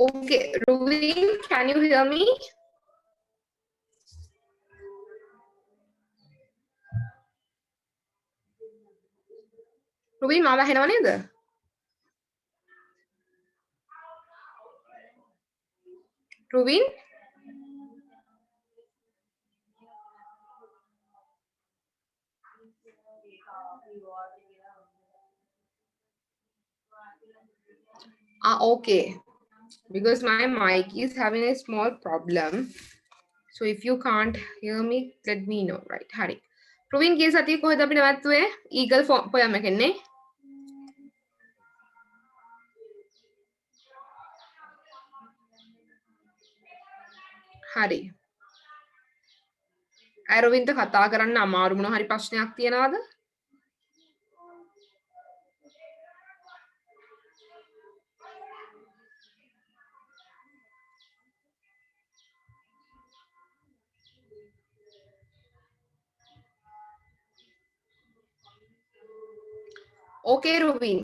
Okay, Ruveen, can you hear me? Ruveen, මාව ඇහෙනව නේද? Ruveen? Okay. Because my mic is having a small problem. So if you can't hear me, let me know. Right, හරි. Ruveen ගිය සතියේ කොහෙද අපි නැවතුනේ? Eagle poem එකනේ. හරි. අරවින්ද කතා කරන්න අමාරු මොන හරි ප්‍රශ්නයක් තියනවද? Okay, Ruveen.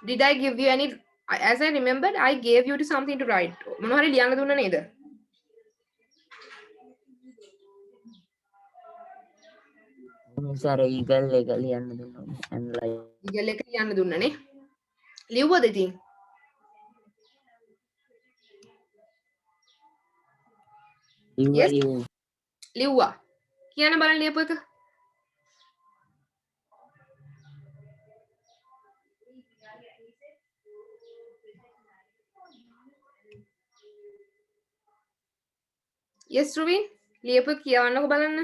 Did I give you any, as I remembered, I gave you to something to write. මොන හරි ලියන්න දුන්න නේද? සර ඊගල් එක ලියන්න දුන්නා ඇන්ලයි Eagle එක ලියන්න දුන්නනේ. ලිව්වද ඉතින්? Yes. ලිව්වා. කියන්න බලන්න ලියපු එක. Yes, Ruveen. ලියපු එක කියවන්නකො බලන්න.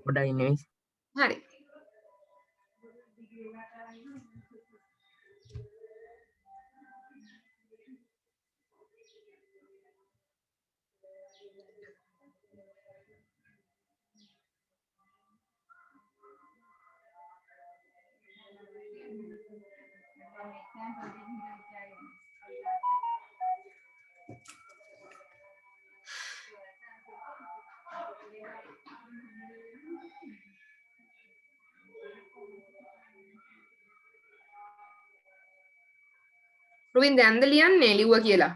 පොඩයි නෙවෙයි හරි. Ruveen දැන්ද ලියන්නේ ලිව්වා කියලා.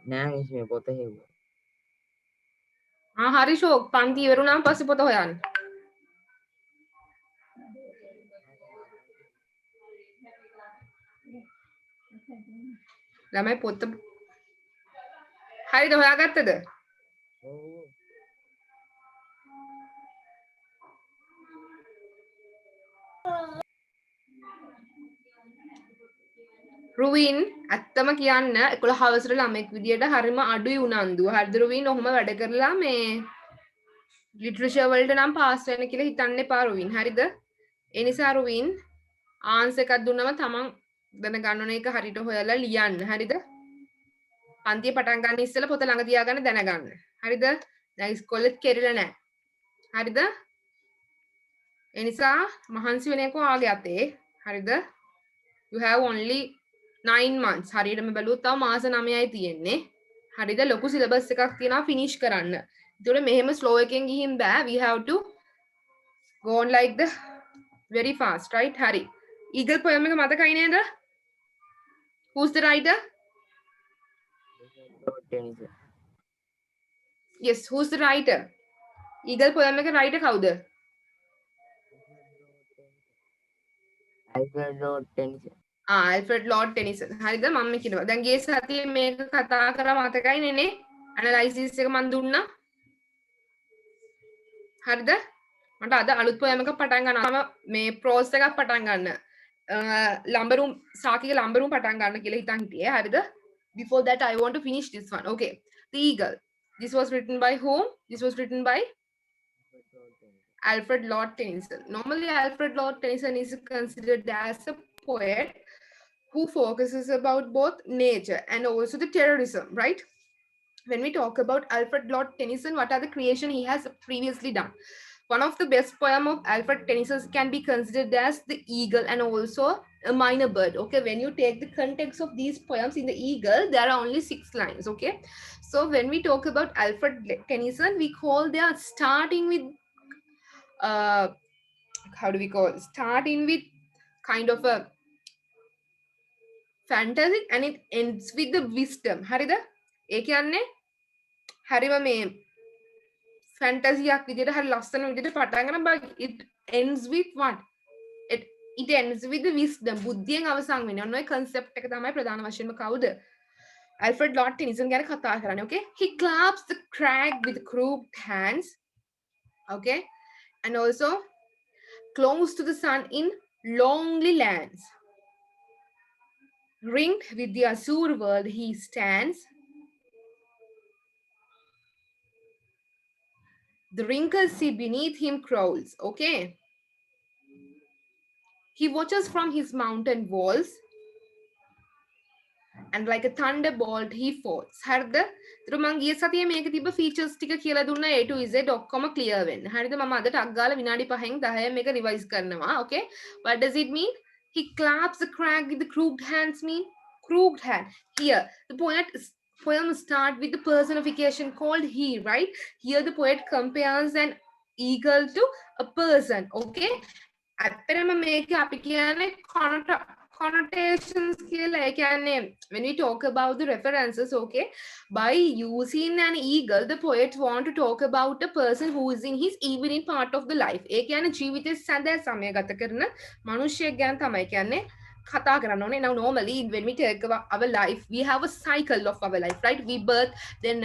නෑ මේ පොත හෙව්වා හරි ෂෝක්. පන්ති ඉවරුණාම පස්සේ පොත හොයන්න. ළමයි පොත හරිද හොයාගත්තද? රුවින් ඇත්තම කියන්න 11 හවසට ළමෙක් විදියට හරිම අඩුයි උනන්දුව. හරිද රුවින්? ඔහොම වැඩ කරලා මේ ලිටරචර් වලට නම් පාස් වෙන්න කියලා හිතන්න එපා රුවින්. හරිද? ඒ නිසා රුවින් ආන්සර් එකක් දුන්නම තමන් දැනගන්න ඕන එක හරියට හොයලා ලියන්න. හරිද? පන්තිය පටන් ගන්න ඉස්සෙල්ලා පොත ළඟ තියාගන්න දැනගන්න. හරිද? දැන් ඉස්කෝලෙත් කෙරිලා නැහැ. හරිද? ඒ නිසා මහන්සි වෙන එක ඔයාගේ අතේ. හරිද? You have only 9 months. හරියටම බැලුවොත් තව මාස 9යි තියෙන්නේ. හරිද? ලොකු සිලබස් එකක් තියෙනවා ෆිනිෂ් කරන්න. ඒතකොට මෙහෙම ස්ලෝ එකෙන් ගිහින් බෑ. We have to go on like the very fast, right? හරි. Eagle poem එක මතකයි නේද? Who's the writer? Yes, who's the writer? Eagle poem එක writer කවුද? Alfred Lord Tennyson. හරිද? මම කියනවා. දැන් ගිය සතියේ මේක කතා කරා මතකයි නේ? ඇනලයිසිස් එක මන් දුන්නා. හරිද? මට අද අලුත් poem එකක් පටන් ගන්නවා. මේ prose එකක් පටන් ගන්න. ලම්බරුම් සාකිගේ ලම්බරුම් පටන් ගන්න කියලා හිතන් හිටියේ. හරිද? Before that I want to finish this one. Okay. The Eagle. This was written by whom? This was written by Alfred Lord Tennyson. Normally Alfred Lord Tennyson is considered as a poet who focuses about both nature and also the terrorism, right? When we talk about Alfred Lord Tennyson, what are the creation he has previously done? One of the best poem of Alfred Tennyson can be considered as The Eagle and also a minor bird. Okay, when you take the context of these poems in the Eagle, there are only 6 lines. Okay, so when we talk about Alfred Tennyson, we call they are starting with uh how do we call it? Starting with kind of a fantasy and it ends with the wisdom. හරිද? ඒ කියන්නේ හරිම මේ ෆැන්ටසියක් විදිහට හරි ලස්සන විදිහට පටන් ගන්න බා it ends with what? it it ends with the wisdom. බුද්ධියෙන් අවසන් වෙන්නේ. ඔන්න ඔය concept එක තමයි ප්‍රධාන වශයෙන්ම කවුද? Alfred Lord Tennyson ගැන කතා කරන්නේ. Okay, he claps the crag with crooked hands. Okay, and also close to the sun in lonely lands. Ringed with the azure world he stands. The wrinkled sea beneath him crawls. Okay. He watches from his mountain walls. And like a thunderbolt he falls. හරිද? ඒතර මම ගිය සතියේ මේකේ තිබ්බ features ටික කියලා දුන්නා A to Z ඔක්කොම clear වෙන්න. හරිද? මම අද ටක් ගාලා විනාඩි 5න් 10න් මේක revise කරනවා. Okay? What does it mean? He claps the crag with the crooked hands mean? Crooked hand. Here, the poem start with the personification called he, right? Here the poet compares an eagle to a person. Okay? ඇත්තටම මේක අපි කියන්නේ connotations කියලා ඒ කියන්නේ when we talk about the references, okay, by using an eagle the poet want to talk about a person who is in his evening part of the life. ඒ කියන්නේ ජීවිතේ සැදෑ සමය ගත කරන මිනිහෙක් ගැන තමයි කියන්නේ කතා කරන්න ඕනේ. Now normally when we take our life we have a cycle of our life, right? We birth, then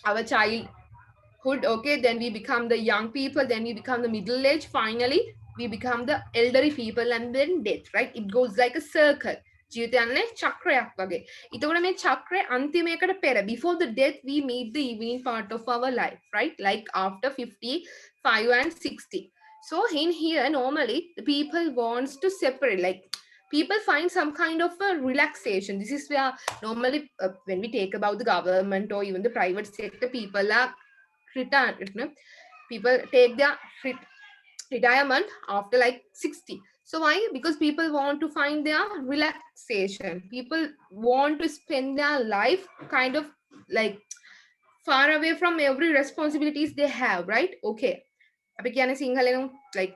our childhood, okay, then we become the young people, then we become the middle age, finally we become the elderly people, and then death, right? It goes like a circle. ජීවිතයන්නේ චක්‍රයක් වගේ. ඊටකොට මේ චක්‍රය අන්තිමයකට පෙර before the death we meet the evening part of our life, right? Like after 55 and 60. So in here normally the people wants to separate, like people find some kind of a relaxation. This is where normally when we take about the government or even the private sector, people are retired. People take their retirement after like 60. So why? Because people want to find their relaxation. People want to spend their life kind of like far away from every responsibilities they have, right? Okay, අපි කියන්නේ සිංහලෙන් like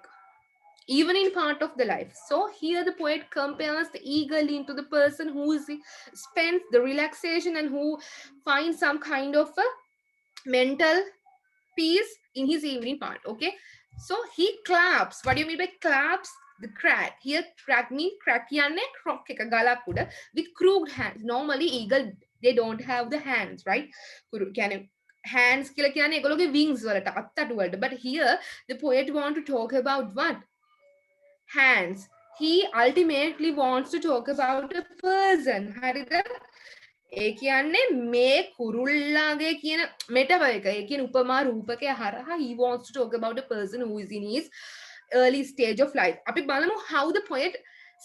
evening part of the life. So here the poet compares the eagle into the person who spends the relaxation and who finds some kind of a mental peace in his evening part. Okay, so he claps. What do you mean by claps? The crag. Here crag means crag yanne croc එක ගලක් උඩ with crooked hands. Normally eagle they don't have the hands, right? කියන්නේ hands කියලා කියන්නේ ඒගොල්ලෝගේ wings වලට අත්තටු වලට. But here the poet want to talk about what? Hands. He ultimately wants to talk about a person. හරිද? ඒ කියන්නේ මේ කුරුල්ලාගේ කියන metaphor එක. ඒ කියන උපමා රූපකය හරහා he wants to talk about a person who is in his early stage of life. අපි බලමු how the poet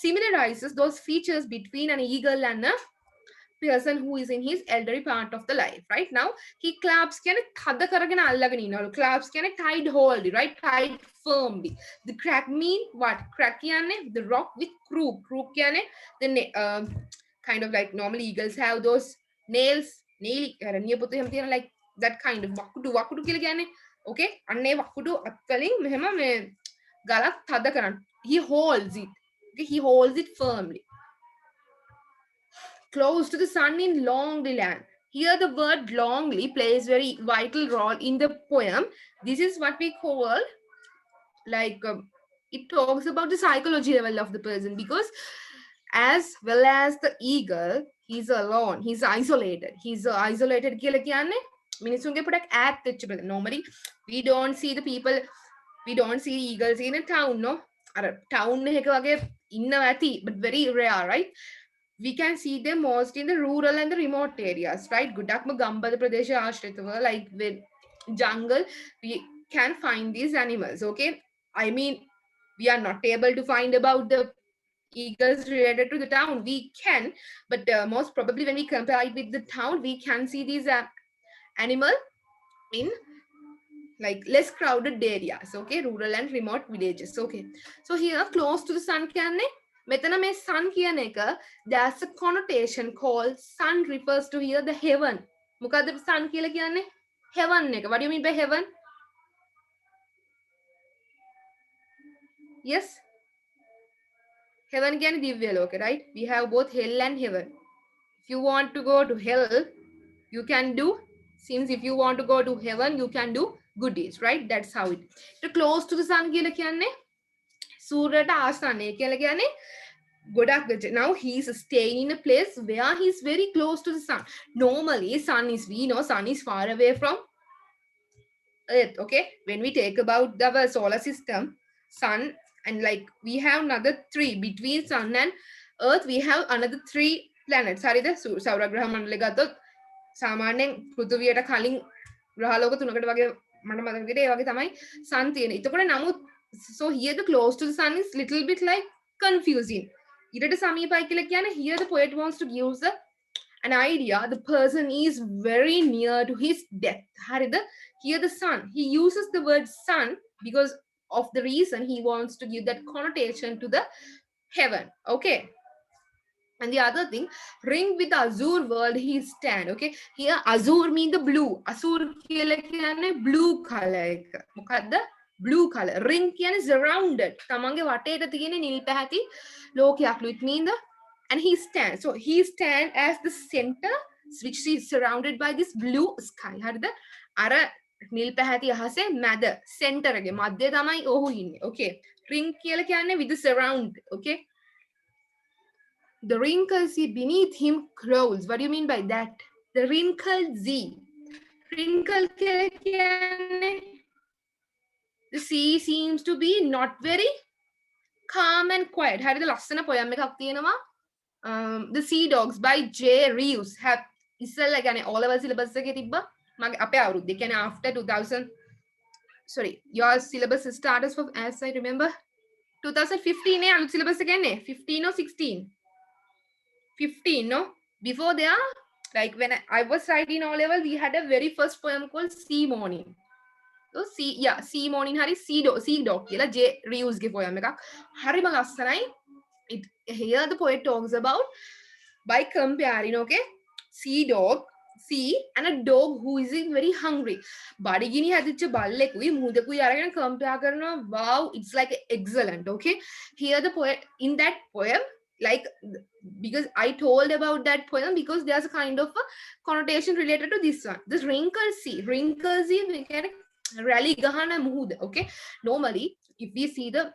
similarizes those features between an eagle and a person who is in his elderly part of the life, right? Now he claps කියන්නේ තද කරගෙන අල්ලගෙන ඉන්නවලු. Claps කියන්නේ tied hold, right? Tied firmly. The crack mean what? Crack කියන්නේ the rock with crook. Crook කියන්නේ the kind of like normally eagles have those nails, nail නියපොතු එහෙම තියෙන like that kind of වකුඩු කියලා කියන්නේ. Okay, අන්නේ වකුඩු අත්වලින් මෙහෙම මේ ගලක් තද කරන්න. He holds it. Okay, he holds it firmly. Close to the sun in lonely land. Here the word longly plays very vital role in the poem. This is what we call like it talks about the psychology level of the person, because as well as the eagle, he's alone, he's isolated. He's isolated කියලා කියන්නේ මිනිසුන්ගේ පොඩක් ඈත් වෙච්ච ප්‍රදේශ. Normally we don't see the people, we don't see eagles in a town, no? අර town එකක වගේ ඉන්නවා ඇති, but very rare, right? We can see them most in the rural and the remote areas, right? ගොඩක්ම ගම්බද ප්‍රදේශ ආශ්‍රිතව, like with jungle, we can find these animals. Okay, I mean we are not able to find about the eagles related to the town. We can, but most probably when we compare it with the town, we can see these animal in like less crowded areas. Okay, rural and remote villages. Okay, so here close to the sun කියන්නේ මෙතන මේ sun කියන එක, there's a connotation called sun refers to here the heaven. මොකද්ද sun කියලා කියන්නේ? heaven එක. What do you mean by heaven? Yes, heaven කියන්නේ දිව්‍ය ලෝකය, right? We have both hell and heaven. If you want to go to hell, you can do sins. If you want to go to heaven, you can do good deeds, right? That's how it. So close to the sun කියලා කියන්නේ සූර්යයට ආසන්නය කියලා කියන්නේ ගොඩක්. Now he is staying in a place where he is very close to the sun. Normally sun is, we know sun is far away from earth. Okay, when we take about the solar system, sun, and like we have another 3 between sun and earth, we have another 3 planets. හරිද? සෞරග්‍රහ මණ්ඩලය ගත්තොත් සාමාන්‍යයෙන් පෘථිවියට කලින් ග්‍රහලෝක 3කට වගේ මට මතකද ඒ වගේ තමයි sun තියෙන්නේ. එතකොට නමුත් so here the close to the sun is little bit like confusing. ඊට සමීපයි කියලා කියන්නේ here the poet wants to give an idea the person is very near to his death. හරිද? Here the sun, he uses the word sun because of the reason he wants to give that connotation to the heaven. Okay, and the other thing, ring with azure world he stand. Okay, here azure mean the blue. azure කියලා කියන්නේ blue color එක. මොකද්ද? blue color. ring කියන්නේ surrounded. තමන්ගේ වටේට තියෙන නිල් පැහැති ලෝකයක්ලු. it mean the, and he stand, so he stand as the center which is surrounded by this blue sky. හරිද? අර නිල් පැහැති අහසේ මැද center එකේ මැදේ තමයි ඔහු ඉන්නේ. okay, ring කියලා කියන්නේ with the surround. okay, the wrinkled sea beneath him crawls. What do you mean by that? The wrinkled sea. wrinkle කියලා කියන්නේ the sea seems to be not very calm and quiet. හරිද? ලස්සන poem එකක් තියෙනවා. The Sea Dogs by J. Reeves have ඉස්සෙල්ලා කියන්නේ all level syllabus එකේ තිබ්බා. මගේ අපේ අවුරුද්දේ කියන්නේ after 2000, sorry, your syllabus started from, as I remember, 2015 නේ අලුත් syllabus එක එන්නේ. 15 or 16? 15, no? Before there, like when I was writing O level, we had a very first poem called Sea Morning. So sea morning hari sea dog කියලා J. Reeves ගේ poem එකක්. හරිම ලස්සනයි. It here the poet talks about by comparing, okay, sea and a dog who is very hungry. බඩගිනි හැදිච්ච බල්ලෙකුයි මුහුදකුයි අරගෙන compare කරනවා. Wow, it's like excellent. Okay, here the poet in that poem, like, because I told about that poem because there's a kind of a connotation related to this one. This wrinkled sea we can rally gahana muhuda. Okay, normally if we see the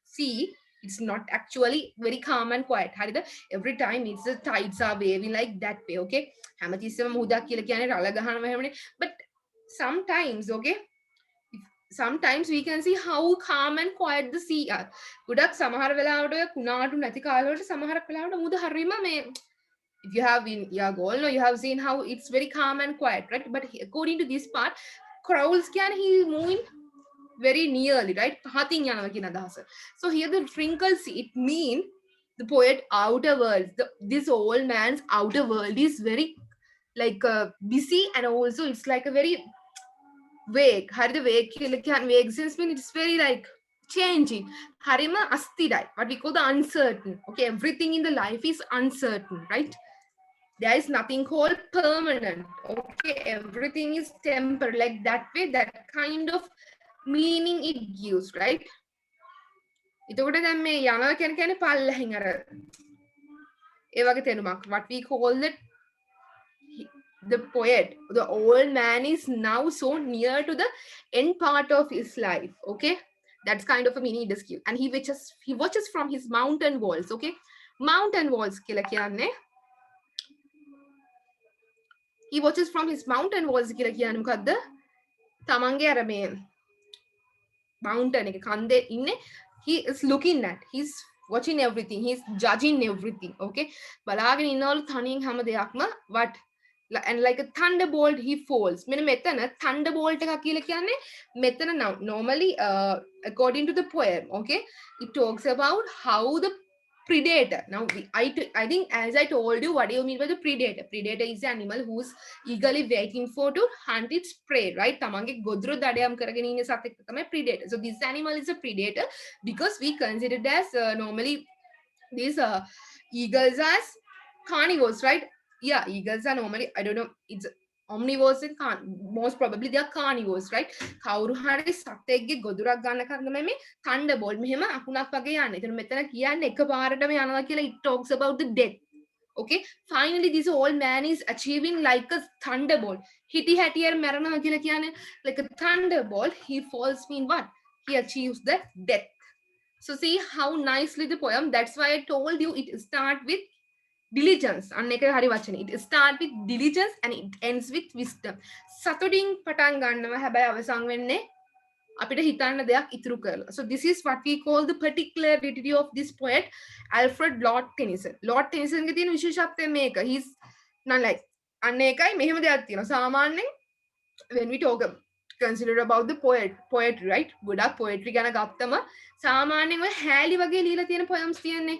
sea, it's not actually very calm and quiet. harida? Every time it's the tides are waving like that way. Okay, හැමතිස්සෙම මුහුදක් කියලා කියන්නේ රළ ගහනවා හැමනේ. But sometimes, okay, sometimes we can see how calm and quiet the sea are. ගොඩක් සමහර වෙලාවට ඔය කුණාටු නැති කාලවලට සමහරක් වෙලාවට මුහුද හරිම මේ, if you have been Yagol, no, you have seen how it's very calm and quiet, right? But according to this part, crowds can he moving very nearly, right? පහතින් යනවා කියන අදහස. So here the wrinkles, it mean the poet outer world, this old man's outer world is very like busy, and also it's like a very vague. හරිද? vague කියලා කියන්නේ vague sense mean it's very like changing. හරිම අස්තිරයි. What we call the uncertain. Okay, everything in the life is uncertain, right? There is nothing called permanent. Okay, everything is temporary, like that way, that kind of meaning it gives, right? එතකොට දැන් මේ යනවා කියන්නේ පල්ලෙහින් අර ඒ වගේ තේරුමක්. What we call the poet, the old man is now so near to the end part of his life. Okay, that's kind of a meaning it does give. And he watches from his mountain walls. Okay, mountain walls කියලා කියන්නේ, he watches from his mountain walls කියලා කියන්නේ මොකද්ද? තමන්ගේ අර මේ mountain එක කන්දේ ඉන්නේ, he is looking at, he's watching everything, he's judging everything. Okay, බලාගෙන ඉන්නවලු තනියෙන් හැම දෙයක්ම. What, and like a thunderbolt he falls. මෙන්න මෙතන thunderbolt එකක් කියලා කියන්නේ මෙතන normally according to the poem, okay, it talks about how the predator, now I think as I told you, what do you mean by the predator? Predator is an animal who's eagerly waiting for to hunt its prey, right? තමන්ගේ ගොදුරු දඩයම් කරගෙන ඉන්න සතෙක් තමයි predator. So this animal is a predator because we consider it as normally these eagles as carnivores, right? Yeah, eagles are normally, I don't know, it's omnivores and most probably they are carnivores, right? කවුරු හරි සතෙක්ගේ ගොදුරක් ගන්න කරන මේ thunderbolt මෙහෙම අකුණක් වගේ යන්නේ. එතන මෙතන කියන්නේ එකපාරටම යනවා කියලා it talks about the death. Okay, finally this old man is achieving like a thunderbolt. Hitty hattier මැරෙනවා කියලා කියන්නේ like a thunderbolt. He falls in what? He achieves the death. So see how nicely the poem, that's why I told you it start with diligence. It start with diligence and it ends with wisdom. සතුටින් පටන් ගන්නවා හැබැයි අවසන් වෙන්නේ අපිට හිතන්න දෙයක් ඉතුරු කරලා. So this is what we call the particularity of this poet Alfred Lord Tennyson. Lord Tennyson ගේ තියෙන විශේෂත්වය මේක. He's not like අන්න ඒකයි මෙහෙම දෙයක් තියෙනවා. සාමාන්‍යයෙන් when we talk consider about the poetry, right? ගොඩක් poetry ගැන ගත්තම සාමාන්‍යයෙන් ඔය හැලි වගේ ලියලා තියෙන poems තියෙන්නේ.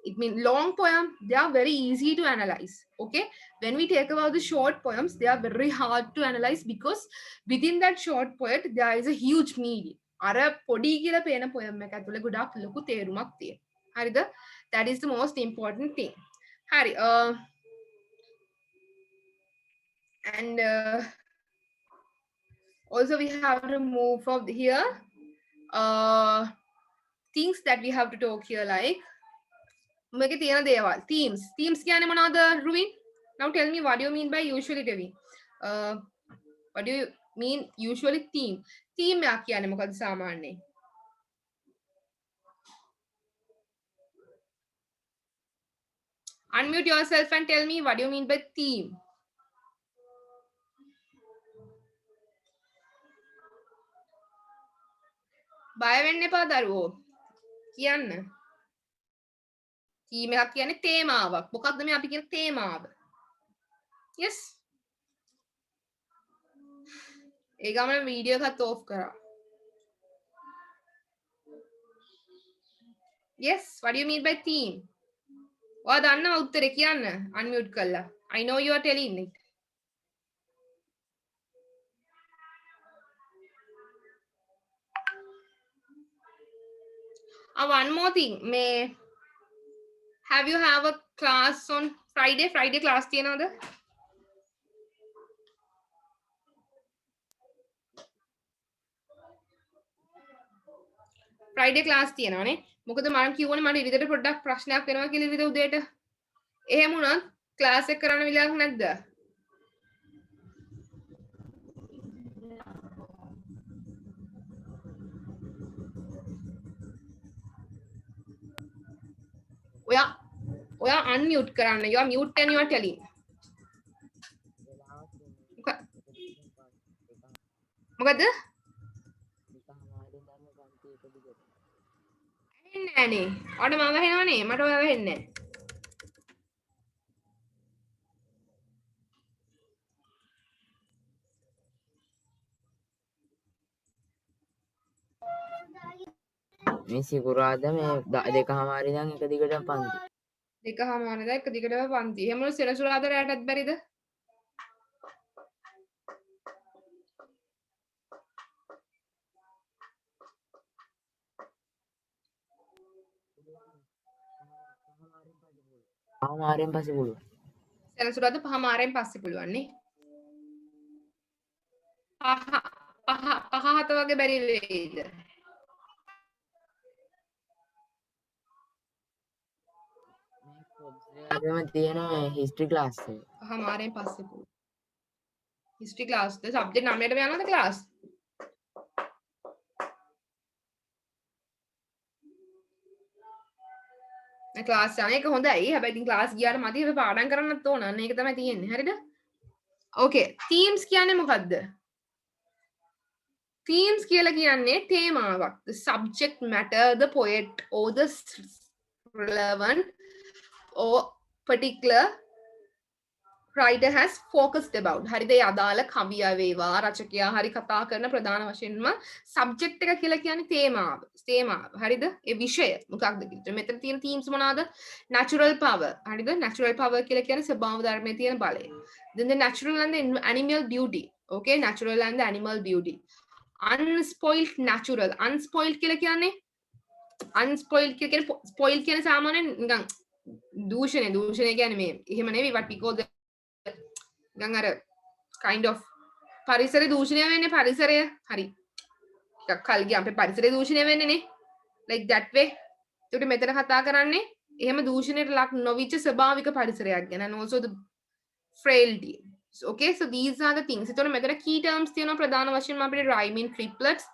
It means long poem, they are very easy to analyze. Okay, when we talk about the short poems, they are very hard to analyze because within that short poet there is a huge meaning. අර පොඩි කියලා පේන poem එක ඇතුලේ ගොඩක් ලොකු තේරුමක් තියෙනවා. හරිද? That is the most important thing. හරි. And also we have to move from here. Things that we have to talk here, like මේකේ තියෙන දේවල්. Themes කියන්නේ මොනවද රුවින්? Now tell me what do you mean by usually, Devi? What do you mean usually theme? Theme එකක් කියන්නේ මොකද්ද සාමාන්‍යයෙන්? Unmute yourself and tell me what do you mean by theme? බය වෙන්න එපා දරුවෝ. කියන්න. theme එකක් කියන්නේ තේමාවක්. මොකක්ද මේ අපි කියන තේමාව? Yes. ඒ ගමන වීඩියෝ එකත් off කරා. Yes, what do you mean by theme? ඔයා දන්නවා උත්තරේ කියන්න. Unmute කරලා. I know you are telling it. One more thing. Have you have a class on Friday? Friday class තියෙනවද? Friday class තියෙනවනේ. මොකද මම කියවනේ මට ඉරිදට පොඩ්ඩක් ප්‍රශ්නයක් වෙනවා කියලා ඉරිද උදේට. එහෙම වුණත් class එක කරන්න විලාක් නැද්ද? ඔයා unmute කරන්න. You are mute and you are telling. මොකද? ඇහෙන්නේ නැහනේ. ඔයාට මම ඇහෙනවනේ. මට ඔයාව ඇහෙන්නේ නැහැ. මේ සිකුරාදා මේ 2:00 ඉඳන් 1 දිගටම පන්ති. 2:00 ඉඳන් 1 දිගටම පන්ති. එහෙම වුණොත් සෙනසුරාදා රැටත් බැරිද? පහමාරෙන් පස්සේ පුළුවන්. සෙනසුරාදා 5:00 පස්සේ පුළුවන් නේ. 5:00 වගේ බැරි වේද? අදම තියෙන history class එක. 5:00 පස්සේ පුළුවන්. history class ද subject 9ටම යනවද class? ක්ලාස් යන එක හොඳයි. හැබැයි ඉතින් ක්ලාස් ගියාට මදි අපි පාඩම් කරන්නත් ඕන. අන්න ඒක තමයි තියෙන්නේ. හරිද? Okay. themes කියන්නේ මොකද්ද? themes කියලා කියන්නේ තේමාවක්. The subject matter, the poet or the relevant or particular writer has focused about. හරිද? ඒ අදාළ කවියා වේවා රචකයා හරි කතා කරන ප්‍රධාන වශයෙන්ම subject එක කියලා කියන්නේ තේමාව. හරිද? ඒ විෂය මොකක්ද කියලා. මෙතන තියෙන themes මොනවාද? natural power. හරිද? natural power කියලා කියන්නේ ස්වභාව ධර්මයේ තියෙන බලය. Then the natural and the animal beauty. Okay, natural and the animal beauty. Unspoiled natural. Unspoiled කියලා කියන්නේ unspoiled කියන්නේ spoiled කියන්නේ සාමාන්‍යයෙන් නිකන් දූෂණය කියන්නේ මේ එහෙම නෙවෙයි what we call the නිකන් අර kind of පරිසර දූෂණය වෙන්නේ පරිසරය හරි ටිකක් කල් ගියා අපේ පරිසරය දූෂණය වෙන්නේනේ like that way ඒකට මෙතන කතා කරන්නේ එහෙම දූෂණයට ලක් නොවිච්ච ස්වභාවික පරිසරයක් ගැන and also the frailty okay so these are the things ඒතකොට මෙතන key terms තියෙනවා ප්‍රධාන වශයෙන්ම අපිට rhyming triplets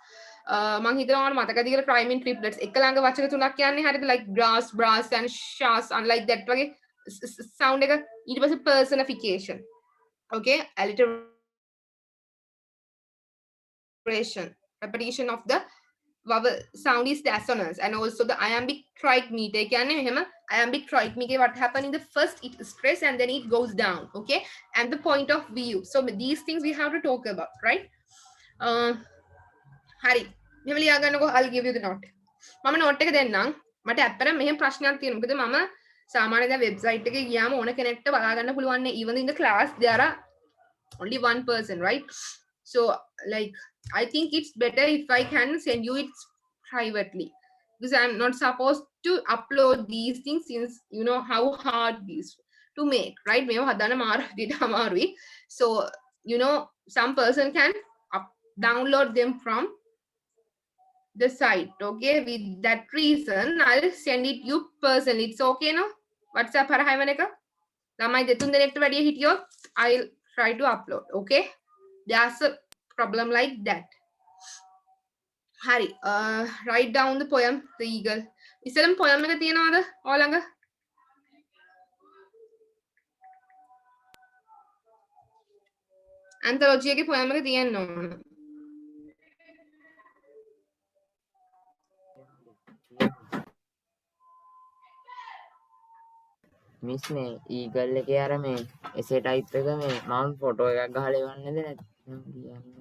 මම හිතනවා ඔයාලට මතකද කියලා rhyming triplets එක ළඟ වචන තුනක් කියන්නේ හරියද like brass brass and shas unlike that වගේ sound එක ඊට පස්සේ personification okay alliteration repetition of the vowel sound is dissonance and also the iambic trike meter කියන්නේ මෙහෙම iambic trike meter what happen in the first it stress and then it goes down okay and the point of view so these things we have to talk about right hari මෙහෙම ලියා ගන්නකො I'll give you the note මම note එක දෙන්නම් මට ඇත්තටම මෙහෙම ප්‍රශ්නයක් තියෙනවා මොකද මම සාමාන්‍යයෙන් දැන් වෙබ්සයිට් එකේ ගියාම ඕන කෙනෙක්ට බලා ගන්න පුළුවන් නේ even in the class there are only one person right so like I think it's better if I can send you it privately because I'm not supposed to upload these things since you know how hard these to make right මේව හදන්න අමාරුයි so you know some person can download them from the site okay with that reason I'll send it you personally it's okay no WhatsApp හරහා එවන එක ළමයි දෙතුන් දෙනෙක්ට වැඩිය හිටියොත් I'll try to upload okay there's a problem like that hari write down the poem the eagle ඉස්සෙල්ලම poem එක තියනවද ඔයාලා ළඟ anthology එකේ poem එක තියෙන්න ඕන මිස් මේ ඊගල් එකේ අර මේ එසේ ටයිප් එක මේ මම ෆොටෝ එකක් ගහලා එවන්නේද නැත්නම් කියන්නේ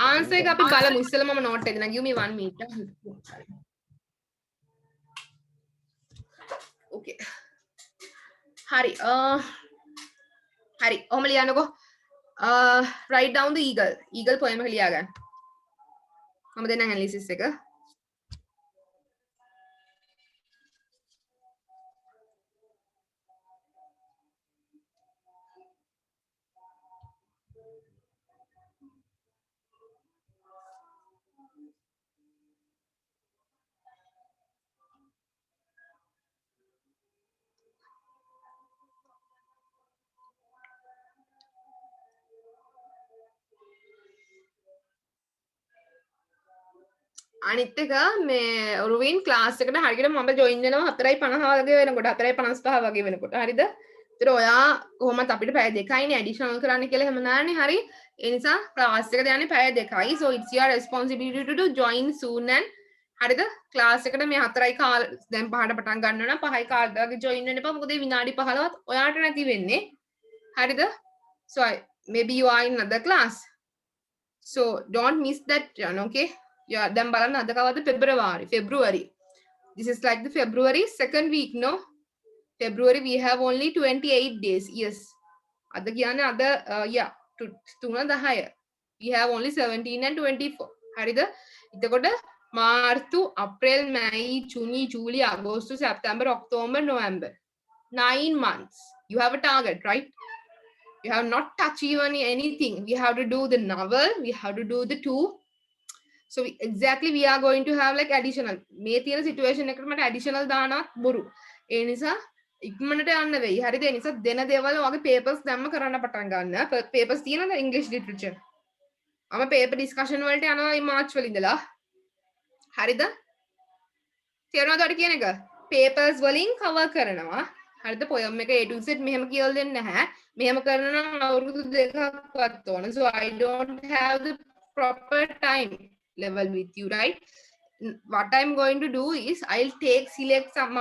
answer එක අපි බලමු ඉස්සෙල්ලා මම note එක දෙන්න give me 1 minute okay hari hari ඔහම ලියන්නකෝ write down the eagle poem එක ලියා ගන්න මම දෙන්නම් analysis එක අනිත් එක මේ රුවින් ක්ලාස් එකට හරියට මම ජොයින් වෙනවා 4:50 වගේ වෙනකොට 4:55 වගේ වෙනකොට හරිද? ඒතර ඔයා කොහොමද අපිට පැය දෙකයිනේ ඇඩිෂනල් කරන්න කියලා එහෙම නානේ හරි. ඒ නිසා ක්ලාස් එකට යන්නේ පැය දෙකයි. So it's your responsibility to join soon and හරිද? ක්ලාස් එකට මේ 4යි කාල දැන් 5ට පටන් ගන්නවා නම් 5යි කාලට වගේ ජොයින් වෙන්න එපා. මොකද විනාඩි 15වත් ඔයාට නැති වෙන්නේ. හරිද? So maybe you are in another class. So don't miss that one, okay? Yeah, then බලන්න අද කවද February. This is like the February second week, no? February we have only 28 days. Yes. අද කියන්නේ අද yeah 3-10. We have only 17 and 24. හරිද? එතකොට මාර්තු, අප්‍රේල්, මැයි, ජූනි, ජූලි, අගෝස්තු, සැප්තැම්බර්, October, November. 9 months. You have a target, right? You have not touched even anything. We have to do the novel. We have to do the 2. So we are going to have like additional මේ තියෙන situation එකට මට additional දානවත් බොරු ඒ නිසා ඉක්මනට යන්න වෙයි හරිද ඒ නිසා දෙන දේවල් වගේ papers දැම්ම කරන්න පටන් ගන්න papers තියෙනවද English literature මම paper discussion වලට යනවා මේ මාර්ච් වල ඉඳලා හරිද තේරෙනවද අර කියන එක papers වලින් cover කරනවා හරිද poem එක A to Z මෙහෙම කියලා දෙන්නේ නැහැ මෙහෙම කරනවා නම් අවුරුදු දෙකක්වත් ඕන so I don't have the proper time level with you right what I'm going to do is I'll select some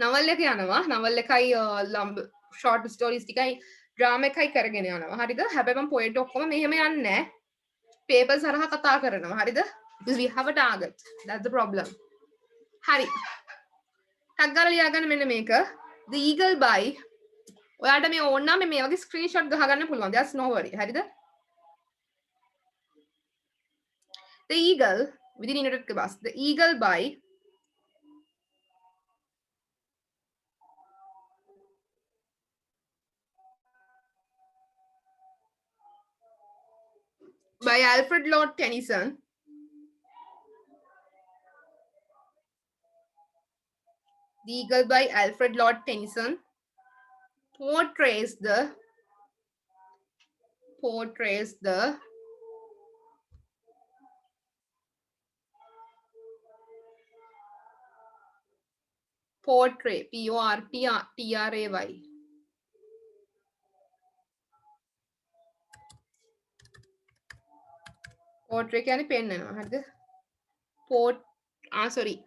novel එක යනවා novel එකයි short stories ටිකයි drama එකයි කරගෙන යනවා හරිද හැබැයි මම poet ඔක්කොම මෙහෙම යන්නේ නැහැ papers හරහා කතා කරනවා හරිද because we have a target that's the problem හරි ටක් ගාලා ලියා ගන්න මෙන්න මේක the eagle by ඔයාලට මේ ඕන නම් මේ වගේ screenshot ගහ ගන්න පුළුවන් that's no worry හරිද The eagle within inverted commas. The eagle by Alfred Lord Tennyson The Eagle by Alfred Lord Tennyson portrays the portray P-O-R-T-R-A-Y portray කියන්නේ පෙන්නනවා හරිද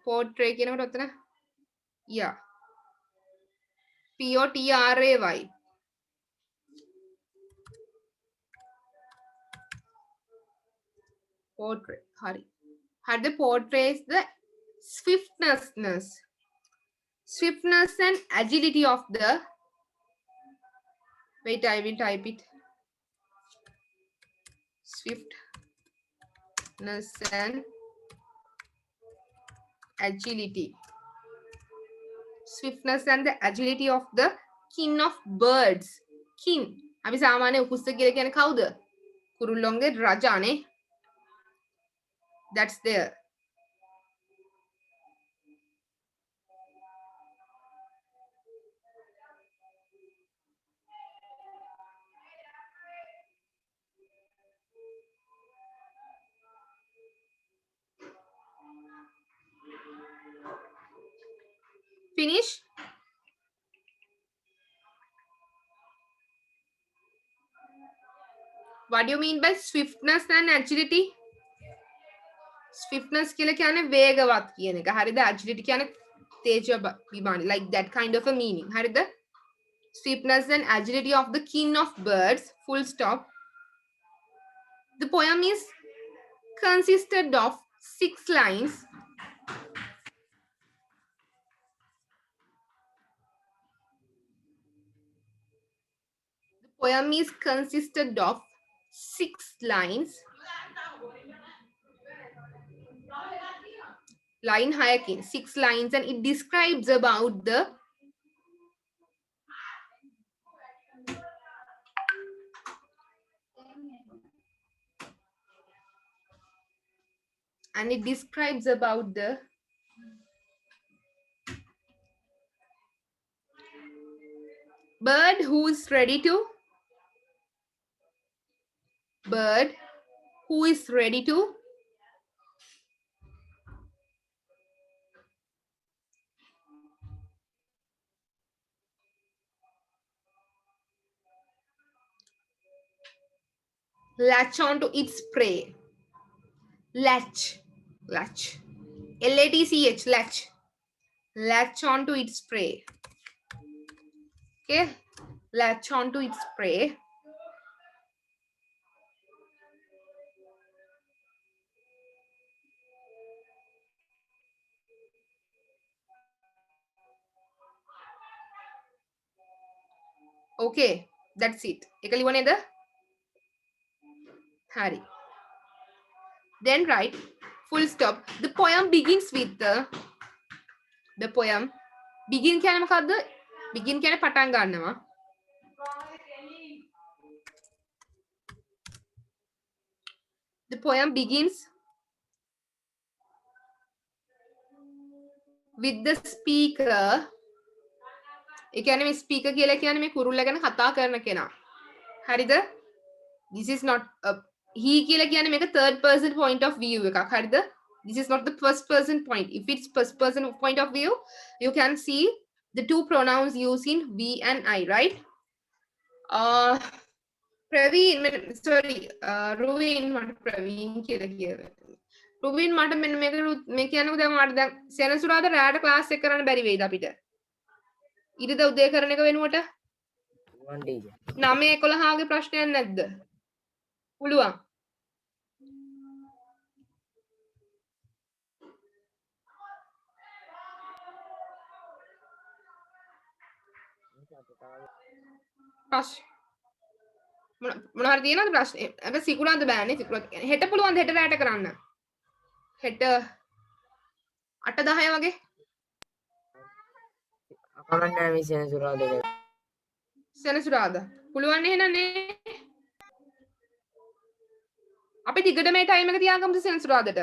portray කියනකොට ඔතන yeah P-O-T-R-A-Y portray හරි හරිද portrays the swiftness and agility of the wait I will type it swiftness and agility the agility of the kin of birds kin අපි සාමාන්‍ය උකුස්ස කියලා කියන්නේ කවුද කුරුල්ලොන්ගේ රජානේ that's there finish what do you mean by swiftness and agility swiftness කියලා කියන්නේ වේගවත් කියන එක හරිද agility කියන්නේ තේජෝබිමානි like that kind of a meaning හරිද swiftness and agility of the kin of birds full stop the poem is consisted of 6 lines poem is consisted of 6 lines line hierarchy 6 lines and it describes about the bird who is ready to latch onto its prey latch L-A-T-C-H latch onto its prey okay latch onto its prey okay that's it එක ලියුව නේද හරි then write full stop the poem begins with the poem begin කියන්නේ මොකද්ද begin කියන්නේ පටන් ගන්නවා the poem begins with the speaker ඒ කියන්නේ මේ speaker කියලා කියන්නේ මේ කුරුල්ල ගැන කතා කරන කෙනා හරිද this is not a he කියලා කියන්නේ මේක third person point of view එකක් හරිද this is not the first person point if it's first person point of view you can see the two pronouns used in we and I right Praveen sorry Rovin මට Praveen කියලා කියනවා Rovin මට මෙන්න මේ කියන්නකෝ දැන් මට දැන් සෙනසුරාදා රාට ක්ලාස් එක කරන්න බැරි වෙයිද අපිට ඉරිදා උදේ කරන එක වෙනුවට 9 11 වගේ ප්‍රශ්නයක් නැද්ද පුළුවන් ප්‍රශ්න මොනවද තියෙනවද ප්‍රශ්න? අපි සිකුරාන්ද බෑනේ සිකුරා හෙට පුළුවන් හෙට රැට කරන්න. හෙට 8-10 වගේ කමන්නේ මේ සෙනසුරාදා එක. සෙනසුරාදා පුළුවන් එහෙනම් නේ අපි දිගට මේ ටයිම් එක තියාගමුද සෙනසුරාදට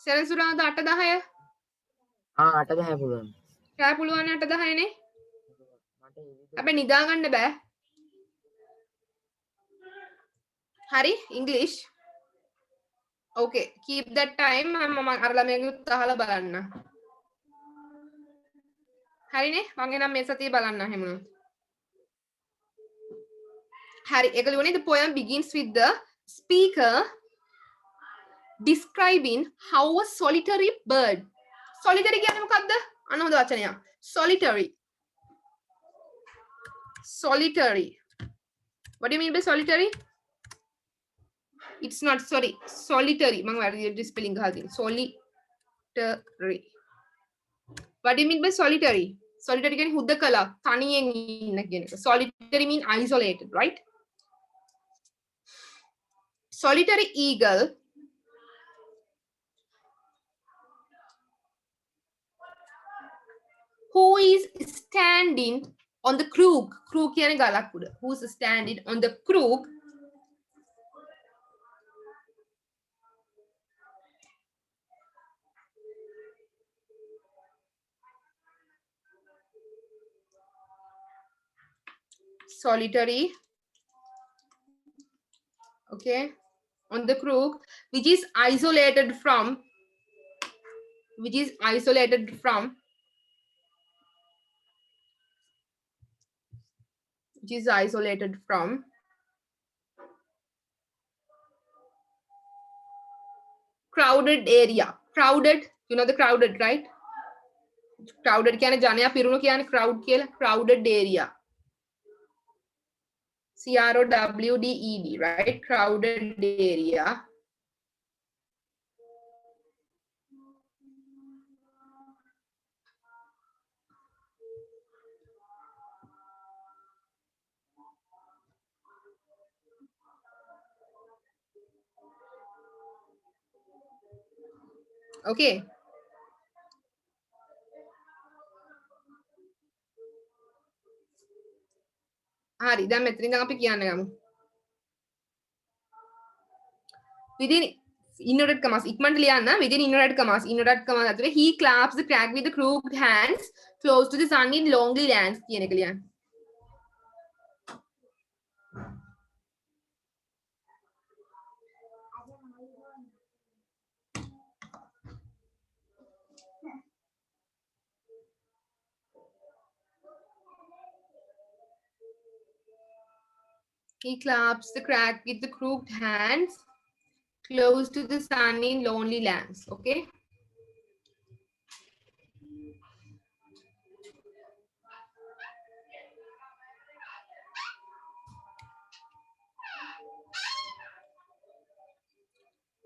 සෙනසුරාදා 8-10 8-10 පුළුවන්. රෑ පුළුවන් 8-10 නේ මට අපි නිදා ගන්න බෑ හරි English okay keep that time මම අර ළමයාගෙත් අහලා බලන්න හරිනේ මම එනම් මේ සතියේ බලන්න හැමෝම Harry, the poem begins with the speaker describing how a solitary bird. Solitary කියන්නේ මොකක්ද? අනවද වචනය. Solitary. Solitary. What do you mean by solitary? It's not sorry. Solitary. මම වැරදියට spelling ගහලා තියෙනවා. Solitary. What do you mean by solitary? Solitary කියන්නේ හුදකලා, තනියෙන් ඉන්න කියන එක. Solitary mean isolated, right? Solitary eagle who is standing on the crook කියන්නේ ගලක් උඩ who's standing on the crook solitary okay on the crook which is isolated from which is isolated from crowded area crowded you know the crowded right crowded කියන්නේ ජනයා පිරුණු කියන්නේ crowd කියලා crowded area crowded right crowded area okay හරි දැන් මෙතනින් දැන් අපි කියන්න යමු within inverted commas ඉක්මනට ලියන්න within inverted commas ඇතුලේ he claps the crack with the crooked hands close to the sun in lonely lands කියන එක ලියන්න He claps the crack with the crooked hands close to the sun in lonely lands. Okay.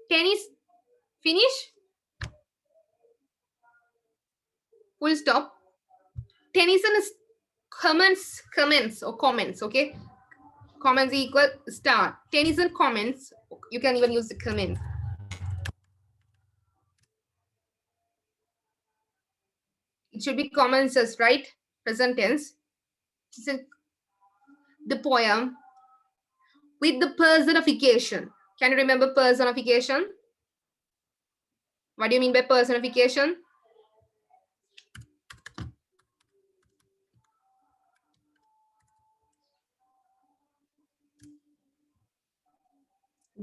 Tennis finish. Full stop. Tennyson is comments or comments. Okay. Comments equal star. Tennyson comments. You can even use the comment. It should be comments, right? Present tense. The poem with the personification. Can you remember personification? What do you mean by personification?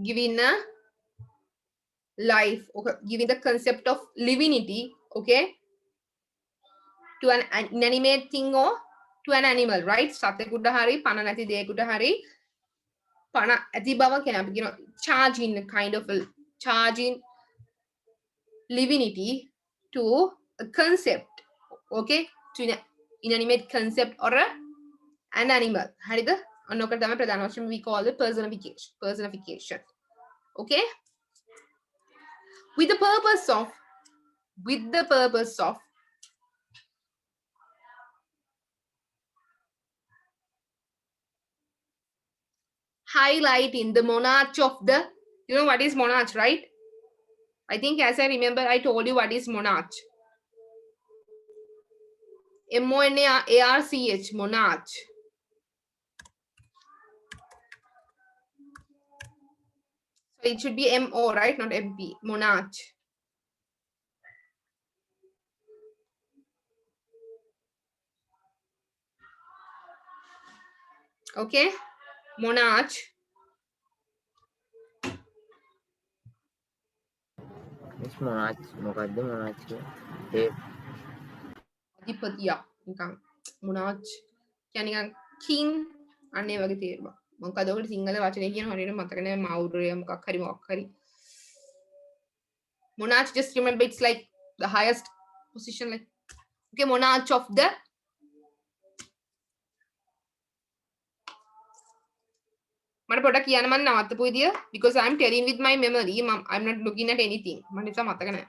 Giving a life, okay, giving the concept of livinity, okay, to an inanimate thing or to an animal, right? සතෙකුට හරි පණ නැති දෙයකට හරි පණ ඇති බව කියන අපි කියන charging kind of a charging livinity to a concept, okay, to an inanimate concept or an animal. හරිද? ඔන්නෝකට තමයි ප්‍රධාන වශයෙන් we call the personification. Okay, with the purpose of highlighting the monarch of the, you know what is monarch, right? I think as I remember, I told you what is monarch. M-O-N-A-R-C-H, monarch. So it should be M-O, right? Not M-P, monarch. Okay, monarch. Miss Monarch මොකක්ද Monarch කියන්නේ? ඒ අධිපතියා නිකන් monarch කියන්නේ නිකන් king අන්න ඒ වගේ තේරුමක්. මොකද ඔකට සිංහල වචනේ කියන හරියට මතක නැහැ මෞර්ය මොකක් හරි. Monarch, just remember it's like the highest position, like okay, monarch of the මට පොඩක් කියන්න මම නවත්තපු විදිය because I'm telling with my memory. I'm not looking at anything. මට නිසා මතක නැහැ.